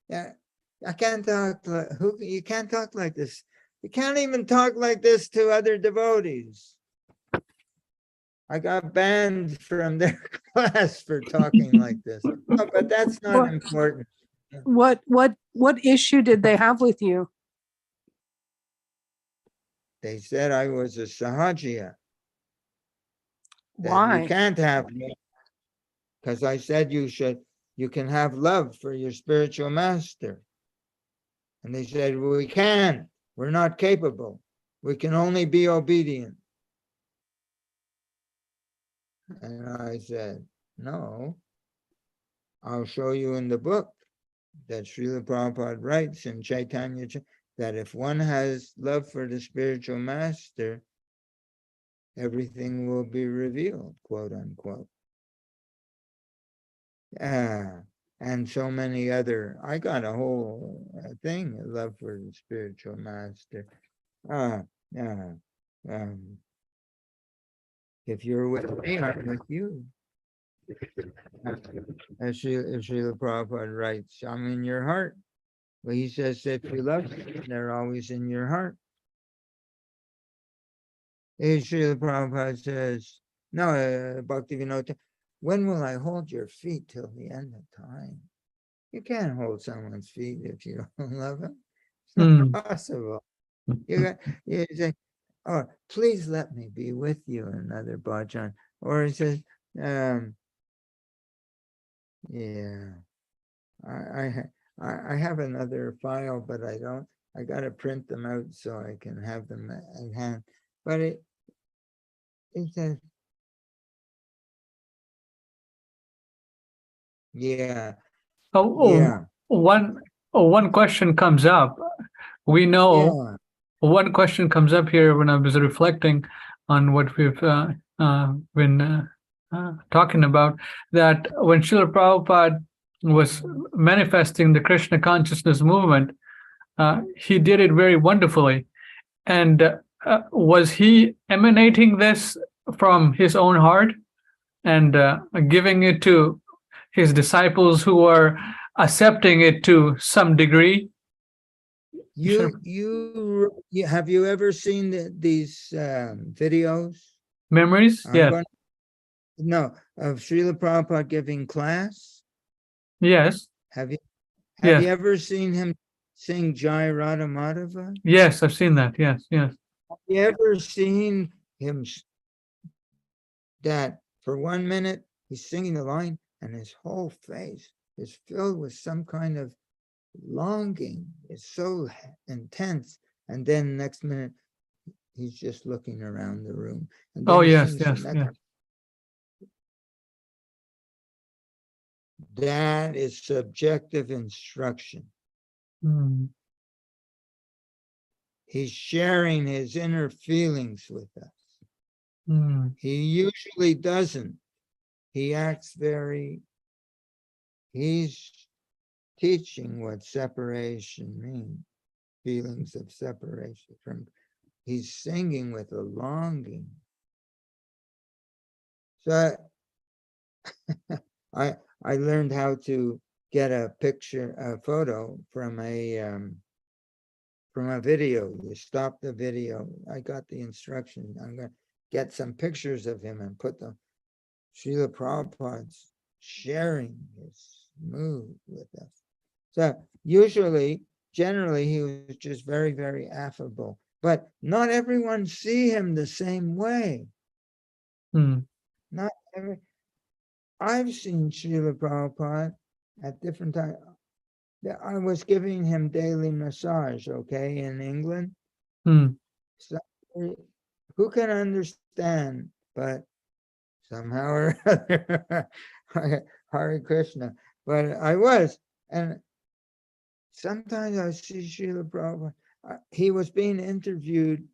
Yeah, I can't talk. You can't talk like this. You can't even talk like this to other devotees. I got banned from their class for talking like this. No, but that's not important. What issue did they have with you? They said I was a sahajiya. That Why? you can't have love. Because I said you can have love for your spiritual master. And they said, well, we can't. We're not capable. We can only be obedient. And I said, no, I'll show you in the book that Srila Prabhupada writes in Chaitanya that if one has love for the spiritual master, everything will be revealed, quote unquote. And so many other, I got a whole thing, love for the spiritual master. If you're with me, I'm with you. As Srila Prabhupada writes, I'm in your heart. Well, he says, if you love them, they're always in your heart. Srila Prabhupada says, no, Bhaktivinoda, when will I hold your feet till the end of time? You can't hold someone's feet if you don't love them. It's not possible. You say, oh, please let me be with you, another bhajan. Or he says, yeah, I have another file, but I got to print them out so I can have them at hand. But it says, yeah. One question comes up. We know one question comes up here when I was reflecting on what we've been talking about, that when Srila Prabhupada was manifesting the Krishna consciousness movement, he did it very wonderfully. And was he emanating this from his own heart and giving it to his disciples who are accepting it to some degree? You have you ever seen these videos? Memories? Yes. No, of Srila Prabhupada giving class? Yes. Have you ever seen him sing Jai Radha Madhava? Yes, I've seen that. Yes. Have you ever seen him that for 1 minute he's singing the line and his whole face is filled with some kind of longing? It's so intense, and then next minute he's just looking around the room. And then yes. That is subjective instruction. He's sharing his inner feelings with us. He usually doesn't. He acts he's teaching what separation means, feelings of separation from. He's singing with a longing. So I learned how to get a photo from a video. You stop the video. I got the instruction. I'm going to get some pictures of him and put them. Srila Prabhupada's sharing his mood with us. So generally, he was just very, very affable. But not everyone see him the same way. Not every. I've seen Srila Prabhupada at different times. I was giving him daily massage, okay, in England. So, who can understand? But somehow or other, Hare Krishna. But I was, and sometimes I see Srila Prabhupada. He was being interviewed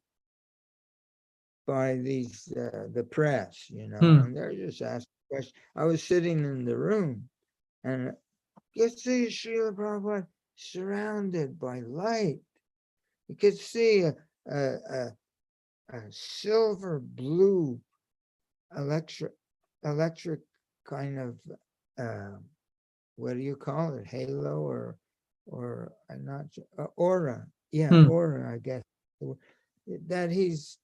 by the press, and they're just asking questions. I was sitting in the room, and you see Srila Prabhupada surrounded by light. You could see a silver blue electric kind of what do you call it? Halo or I'm not sure, aura. Yeah, Hmm. aura, I guess. That he's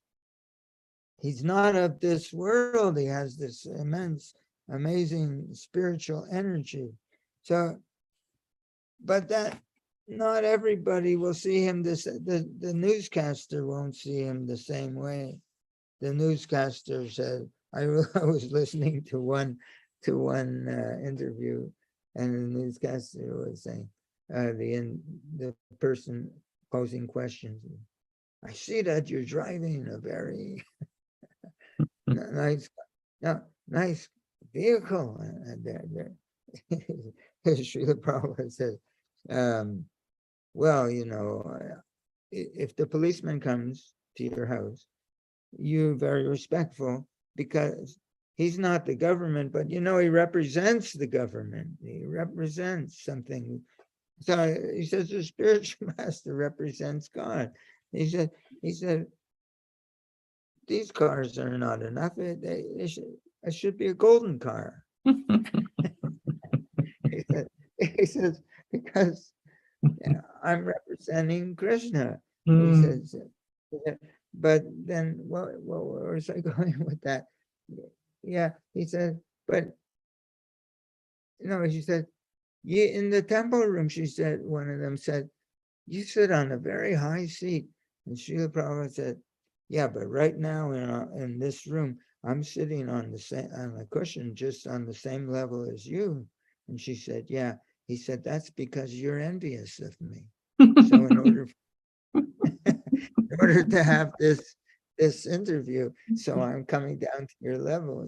not of this world. He has this immense, amazing spiritual energy. So, but that not everybody will see him the newscaster won't see him the same way. The newscaster said, I was listening to one interview, and the newscaster was saying, the person posing questions, I see that you're driving a very nice, nice vehicle. And Srila Prabhupada says, well, if the policeman comes to your house, you're very respectful because he's not the government, but he represents the government. He represents something. So he says the spiritual master represents God. He said, these cars are not enough. It should be a golden car. He says, because I'm representing Krishna. He says, but then what was I going with that? Yeah, he said, but she said, in the temple room, she said, one of them said, you sit on a very high seat. And Srila Prabhupada said, yeah, but right now in this room, I'm sitting on a cushion just on the same level as you. And she said, yeah. He said, that's because you're envious of me. So in order to have this interview, so I'm coming down to your level,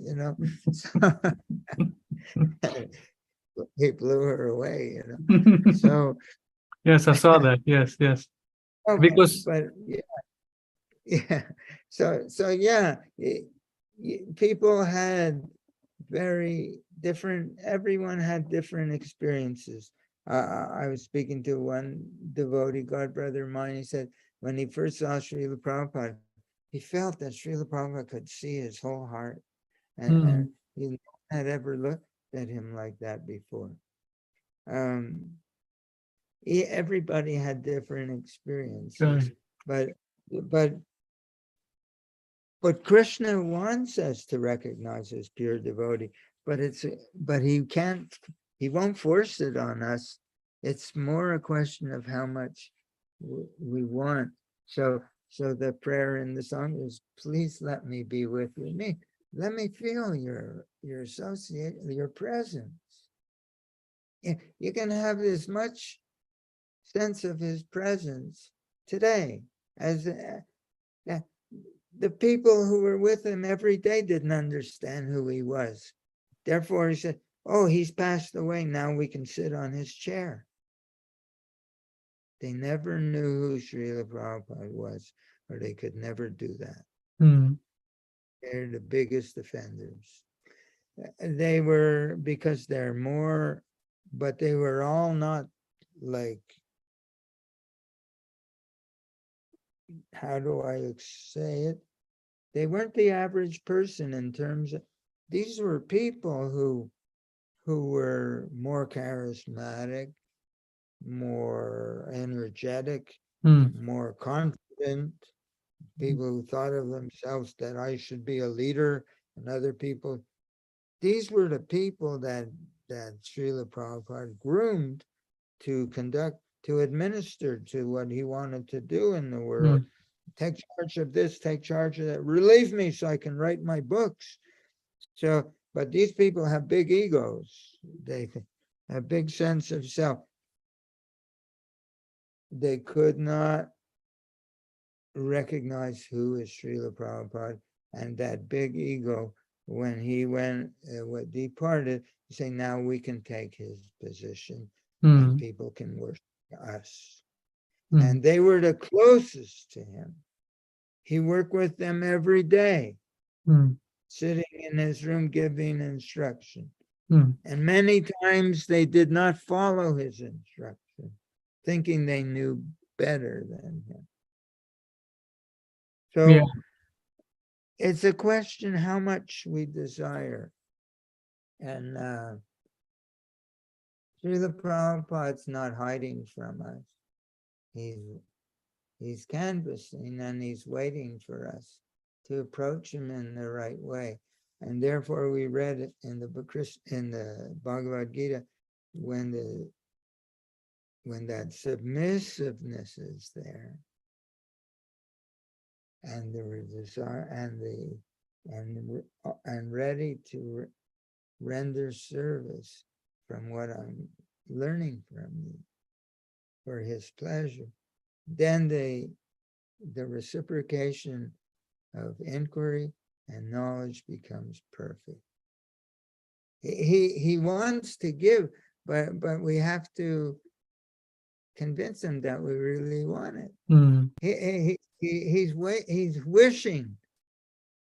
So he blew her away, So Yes, I saw that. Yes. Because but yeah. So yeah, people had very different. Everyone had different experiences. I was speaking to one devotee, God brother of mine. He said when he first saw Srila Prabhupada, he felt that Srila Prabhupada could see his whole heart, and he had ever looked at him like that before. Everybody had different experiences, okay. but Krishna wants us to recognize as pure devotee, but he won't force it on us. It's more a question of how much we want. So the prayer in the song is, please let me be with you. Let me feel your associate, your presence. You can have as much sense of his presence today as the people who were with him every day didn't understand who he was. Therefore, he said, oh, he's passed away. Now we can sit on his chair. They never knew who Srila Prabhupada was, or they could never do that. They're the biggest offenders. They were, because they're more, but they were all not like, how do I say it? They weren't the average person in terms of, these were people who were more charismatic, more energetic, more confident, people who thought of themselves that I should be a leader, and other people. These were the people that Srila Prabhupada groomed to conduct, to administer to what he wanted to do in the world. Take charge of this, take charge of that, relieve me so I can write my books. So, but these people have big egos. They have big sense of self. They could not recognize who is Srila Prabhupada, and that big ego, when he departed, say, now we can take his position and people can worship us. And they were the closest to him. He worked with them every day, sitting in his room giving instruction. And many times they did not follow his instruction, thinking they knew better than him. So it's a question how much we desire. And Srila Prabhupada's not hiding from us. He's canvassing and he's waiting for us to approach him in the right way. And therefore we read it in the Bhagavad Gita, when that submissiveness is there, and the desire and ready to render service from what I'm learning from you for his pleasure, then the reciprocation of inquiry and knowledge becomes perfect. He wants to give, but we have to convince him that we really want it. He's wishing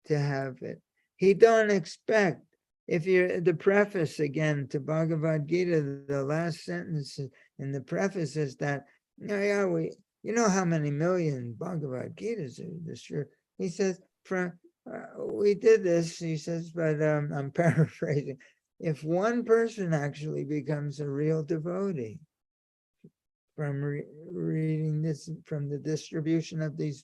to have it. He don't expect. If you're the preface again to Bhagavad Gita, the last sentence in the preface is that, you know how many million Bhagavad Gitas are this year. He says, we did this, he says, but I'm paraphrasing. If one person actually becomes a real devotee from reading this, from the distribution of this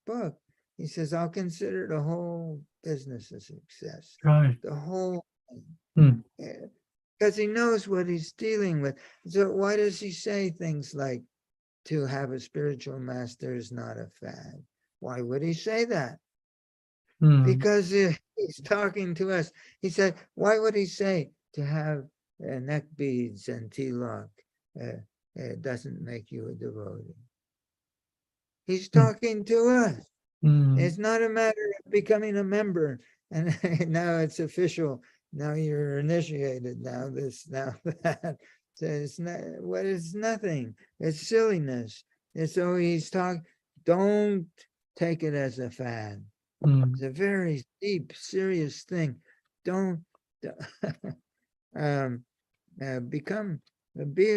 book, he says, I'll consider the whole business a success. Right. The whole thing. Because he knows what he's dealing with. So why does he say things like, to have a spiritual master is not a fad? Why would he say that? Because he's talking to us. He said, why would he say to have neck beads and tilak doesn't make you a devotee? He's talking to us. It's not a matter of becoming a member and now it's official. Now you're initiated. Now this, now that. So it's not. What is nothing. It's silliness. And so he's talking. Don't take it as a fad. It's a very deep, serious thing. Don't be a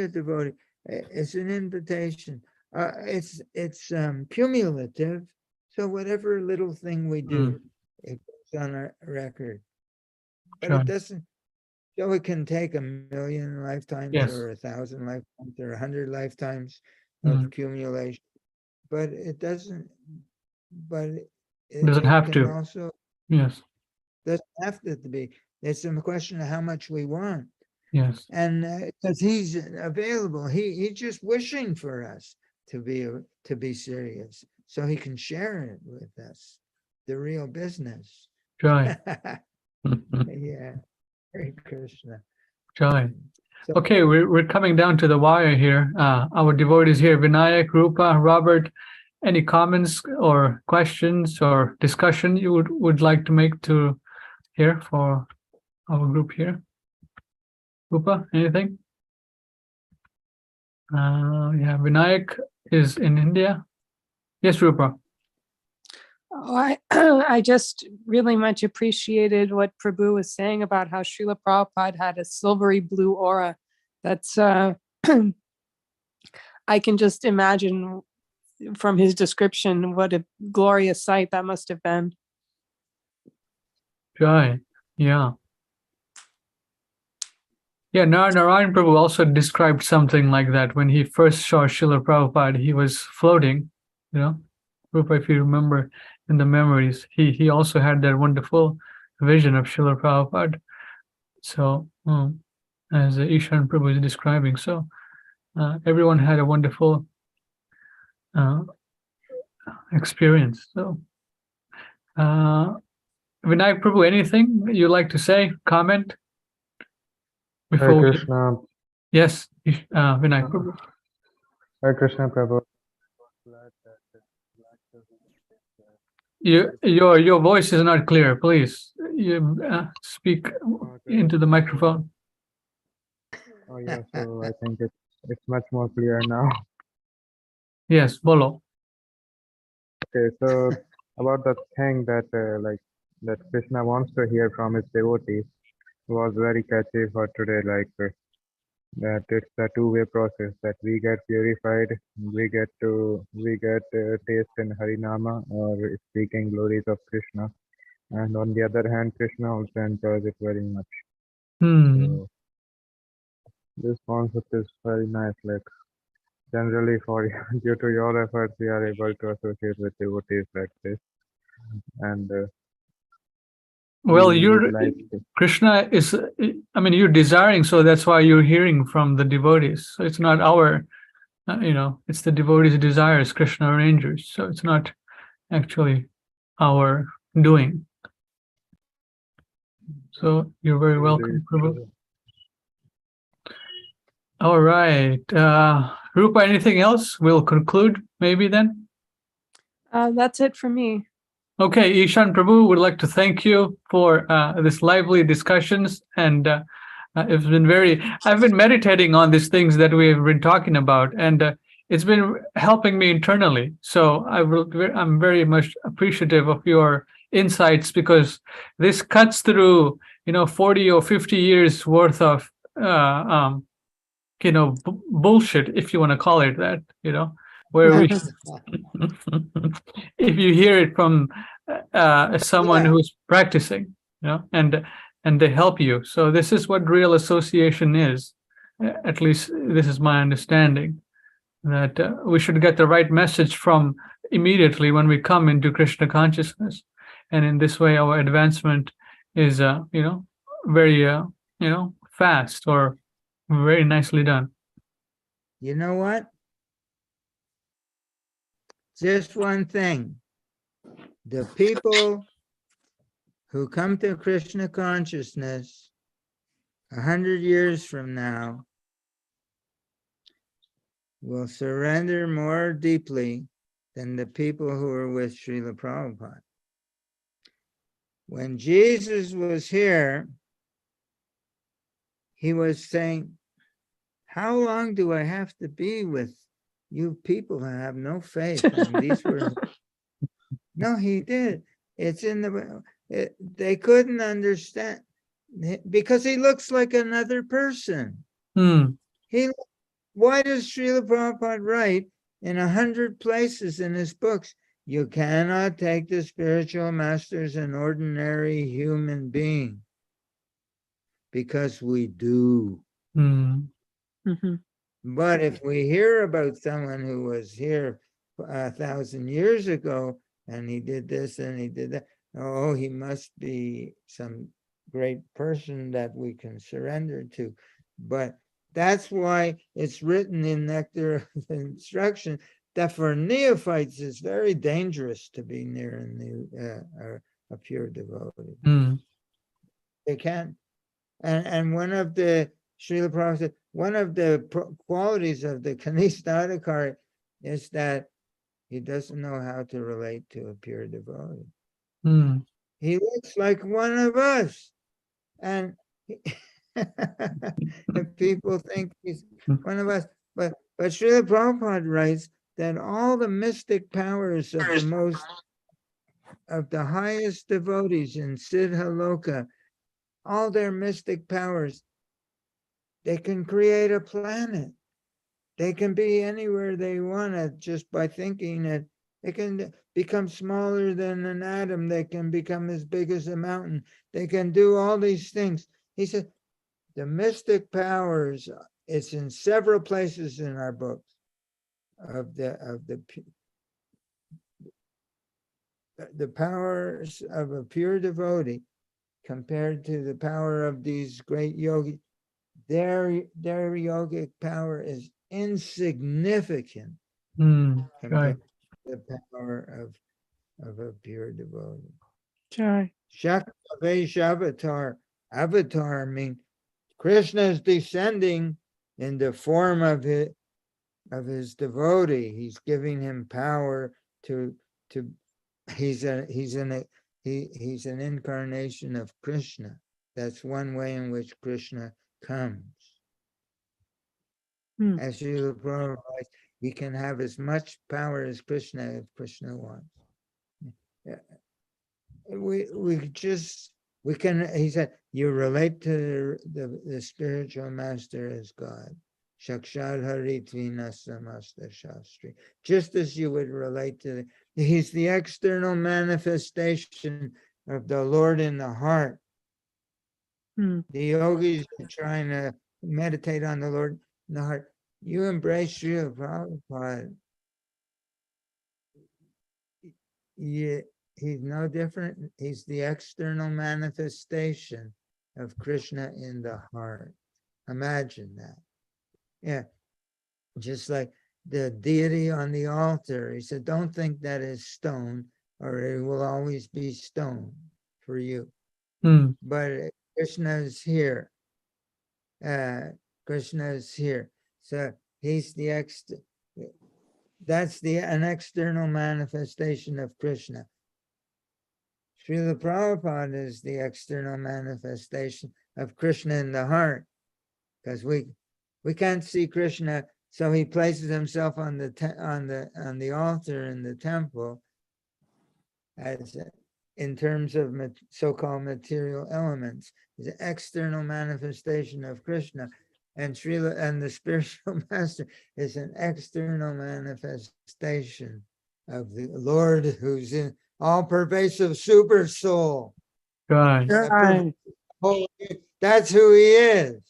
devotee. It's an invitation. It's cumulative. So whatever little thing we do, it goes on our record. But it doesn't. So it can take 1,000,000 lifetimes, or 1,000 lifetimes, or 100 lifetimes of accumulation. But it doesn't. But it doesn't have can to. Also, yes. Doesn't have to be. It's a question of how much we want. Yes. And because he's available, he's just wishing for us to be serious, so he can share it with us, the real business. Right. Yeah. Hare Krishna. Right. So, okay, we're coming down to the wire here. Our devotees here, Vinayak, Rupa, Robert. Any comments or questions or discussion you would like to make to here for our group here? Rupa, anything? Yeah, Vinayak is in India. Yes, Rupa. Oh, I just really much appreciated what Prabhu was saying about how Srila Prabhupada had a silvery blue aura. That's I can just imagine from his description what a glorious sight that must have been. Right. Yeah. Yeah, Narayan Prabhu also described something like that. When he first saw Srila Prabhupada, he was floating, Rupa, if you remember in the memories, he also had that wonderful vision of Srila Prabhupada. So, as Ishan Prabhu is describing, so everyone had a wonderful experience. So, Vinayak Prabhu, anything you like to say, comment? Hare Krishna. Yes, Vinayak Prabhu. Hare Krishna Prabhu. Your voice is not clear. Please, you speak into the microphone. Oh yeah, so I think it's much more clear now. Yes, bolo. Okay, so about the thing that that Krishna wants to hear from his devotees was very catchy for today. That it's a two-way process. That we get purified, we get taste in Harinama or speaking glories of Krishna, And on the other hand, Krishna also enjoys it very much. Hmm. So this concept is very nice. Like generally, for due to your efforts, we are able to associate with devotees like this, and Well, we would you're like to. Krishna is, I mean, you're desiring, so that's why you're hearing from the devotees. So it's not our, it's the devotees' desires, Krishna arranges. So it's not actually our doing. So you're very welcome, Prabhu. All right. Rupa, anything else? We'll conclude maybe then. That's it for me. Okay, Ishan Prabhu would like to thank you for this lively discussions, and it's been I've been meditating on these things that we've been talking about, and it's been helping me internally. So I'm very much appreciative of your insights, because this cuts through, 40 or 50 years worth of, bullshit, if you want to call it that, where we if you hear it from someone Yeah. who's practicing, and they help you. So this is what real association is. At least this is my understanding, that we should get the right message from immediately when we come into Krishna consciousness, and in this way our advancement is very fast, or very nicely done. You know what? Just one thing. The people who come to Krishna consciousness 100 years from now will surrender more deeply than the people who are with Srila Prabhupada. When Jesus was here, he was saying, how long do I have to be with you people who have no faith? And these were, no, he did. It's in they couldn't understand, because he looks like another person. Why does Srila Prabhupada write in 100 places in his books, you cannot take the spiritual master as an ordinary human being? Because we do. Mhm. But if we hear about someone who was here 1,000 years ago, and he did this and he did that, oh, he must be some great person that we can surrender to. But that's why it's written in Nectar of Instruction that for neophytes it's very dangerous to be near a pure devotee. They can't. And one of the Srila Prabhupada said, one of the qualities of the Kanishta Adhikari is that he doesn't know how to relate to a pure devotee. He looks like one of us. And people think he's one of us. But Srila Prabhupada writes that all the mystic powers of the highest devotees in Siddha Loka, all their mystic powers, they can create a planet. They can be anywhere they want it just by thinking it. They can become smaller than an atom. They can become as big as a mountain. They can do all these things. He said, the mystic powers, it's in several places in our books of the powers of a pure devotee compared to the power of these great yogis. Their yogic power is insignificant compared to the power of a pure devotee. Joy. Shaktavesh avatar. Avatar means Krishna is descending in the form of his devotee. He's giving him power to he's an incarnation of Krishna. That's one way in which Krishna comes. As Srila Prabhupada, he can have as much power as Krishna if Krishna wants. We can, he said, you relate to the spiritual master as God. Shakshad Haritvina Samasta Shastri. Just as you would relate to he's the external manifestation of the Lord in the heart. Hmm. The yogis are trying to meditate on the Lord in the heart. You embrace Srila Prabhupada. Yeah, he's no different. He's the external manifestation of Krishna in the heart. Imagine that. Yeah. Just like the deity on the altar. He said, don't think that is stone, or it will always be stone for you. Hmm. But Krishna is here. Krishna is here. So he's the that's an external manifestation of Krishna. Srila Prabhupada is the external manifestation of Krishna in the heart, because we can't see Krishna, so he places himself on the altar in the temple as in terms of so-called material elements. Is an external manifestation of Krishna, and the spiritual master is an external manifestation of the Lord, who's in all-pervasive super soul. Right. That's who he is.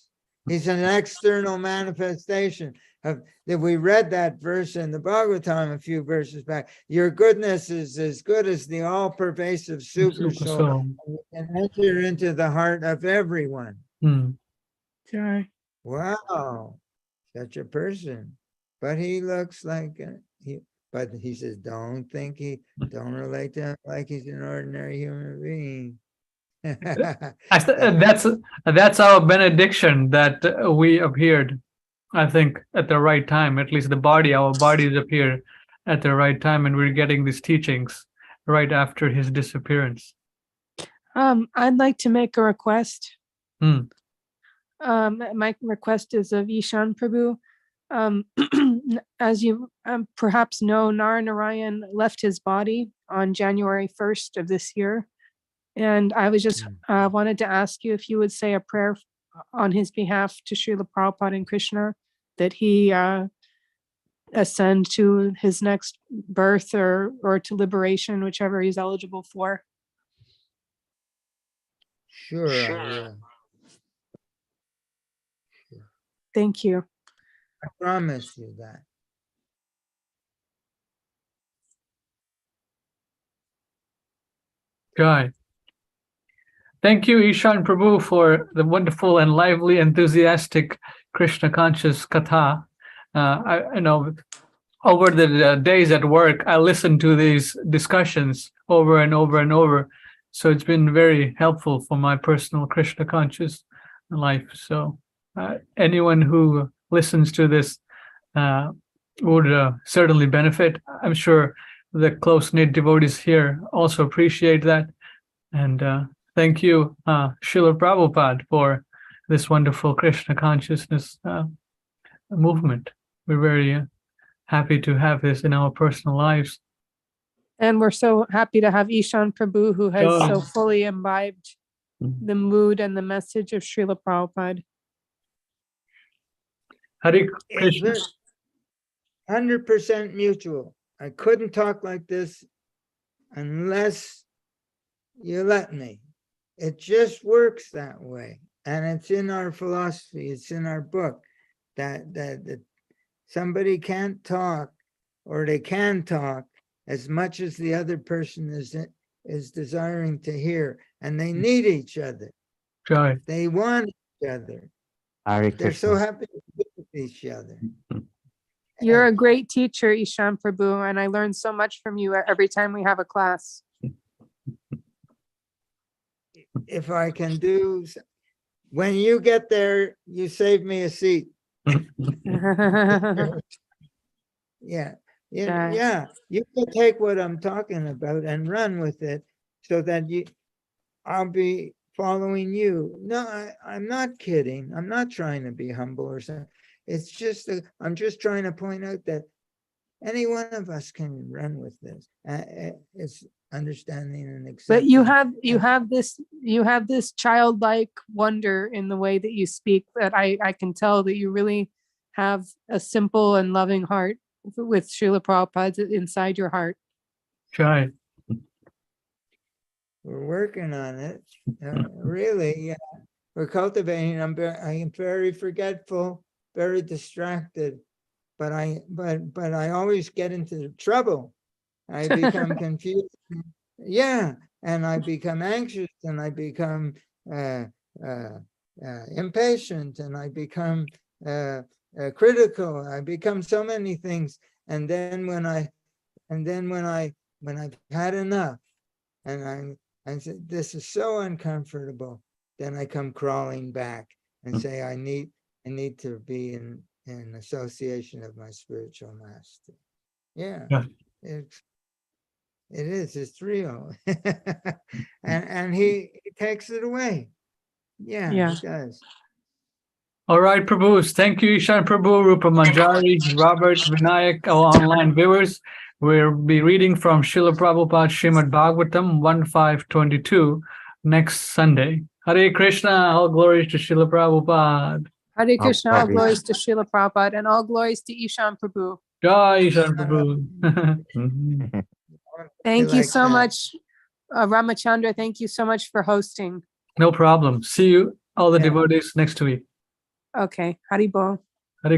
He's an external manifestation of that. We read that verse in the Bhagavatam a few verses back. Your goodness is as good as the all-pervasive super Super soul, soul. and enter into the heart of everyone. Hmm. Sure. Wow, such a person. But he looks like but he says, don't relate to him like he's an ordinary human being. That's our benediction that we appeared, I think, at the right time. At least our bodies appear at the right time, and we're getting these teachings right after his disappearance. I'd like to make a request. Hmm. My request is of Ishan Prabhu. As you perhaps know, Narayan left his body on January 1st of this year. And I was just wanted to ask you if you would say a prayer on his behalf to Srila Prabhupada and Krishna, that he ascend to his next birth or to liberation, whichever he's eligible for. Sure, I will. Thank you. I promise you that. Jai. Thank you, Ishan Prabhu, for the wonderful and lively, enthusiastic Krishna conscious katha. I know over the days at work, I listened to these discussions over and over and over. So it's been very helpful for my personal Krishna conscious life. So anyone who listens to this would certainly benefit. I'm sure the close-knit devotees here also appreciate that. And thank you, Srila Prabhupada, for this wonderful Krishna consciousness movement. We're very happy to have this in our personal lives. And we're so happy to have Ishan Prabhu, who has so fully imbibed the mood and the message of Srila Prabhupada. Hare Krishna. 100% mutual. I couldn't talk like this unless you let me. It just works that way. And it's in our philosophy, it's in our book that somebody can't talk, or they can talk as much as the other person is desiring to hear, and they need each other. Jai. They want each other. Hare They're so Krishna. happy to be with each other. You're a great teacher, Ishan Prabhu, and I learn so much from you every time we have a class. If I can do, when you get there, you save me a seat. Yeah. You can take what I'm talking about and run with it, so that I'll be following you. No, I'm not kidding. I'm not trying to be humble or something. It's just I'm just trying to point out that any one of us can run with this. It's understanding and accepting. But you have this childlike wonder in the way that you speak, that I can tell that you really have a simple and loving heart with Srila Prabhupada inside your heart. Jai. we're working on it. Really, yeah. We're cultivating. I am very forgetful, very distracted, but I always get into trouble. I become confused. Yeah, and I become anxious, and I become impatient, and I become critical. I become so many things, and then when I've had enough, and I said, this is so uncomfortable, then I come crawling back and say, I need to be in association of my spiritual master. Yeah, Yeah. it's real. and he takes it away. Yeah, Yeah. he does. All right, Prabhus. Thank you, Ishan Prabhu, Rupa Manjari, Robert, Vinayak, our online viewers. We'll be reading from Srila Prabhupada Srimad Bhagavatam 1.5.22 next Sunday. Hare Krishna, all glories to Srila Prabhupada. Hare Krishna, all glories. glories to Srila Prabhupada, and all glories to Ishan Prabhu. Jai Ishan Prabhu. Thank you like so that. much, Ramachandra. Thank you so much for hosting. No problem. See you, all the Yeah. devotees, next week. Okay, Haribol.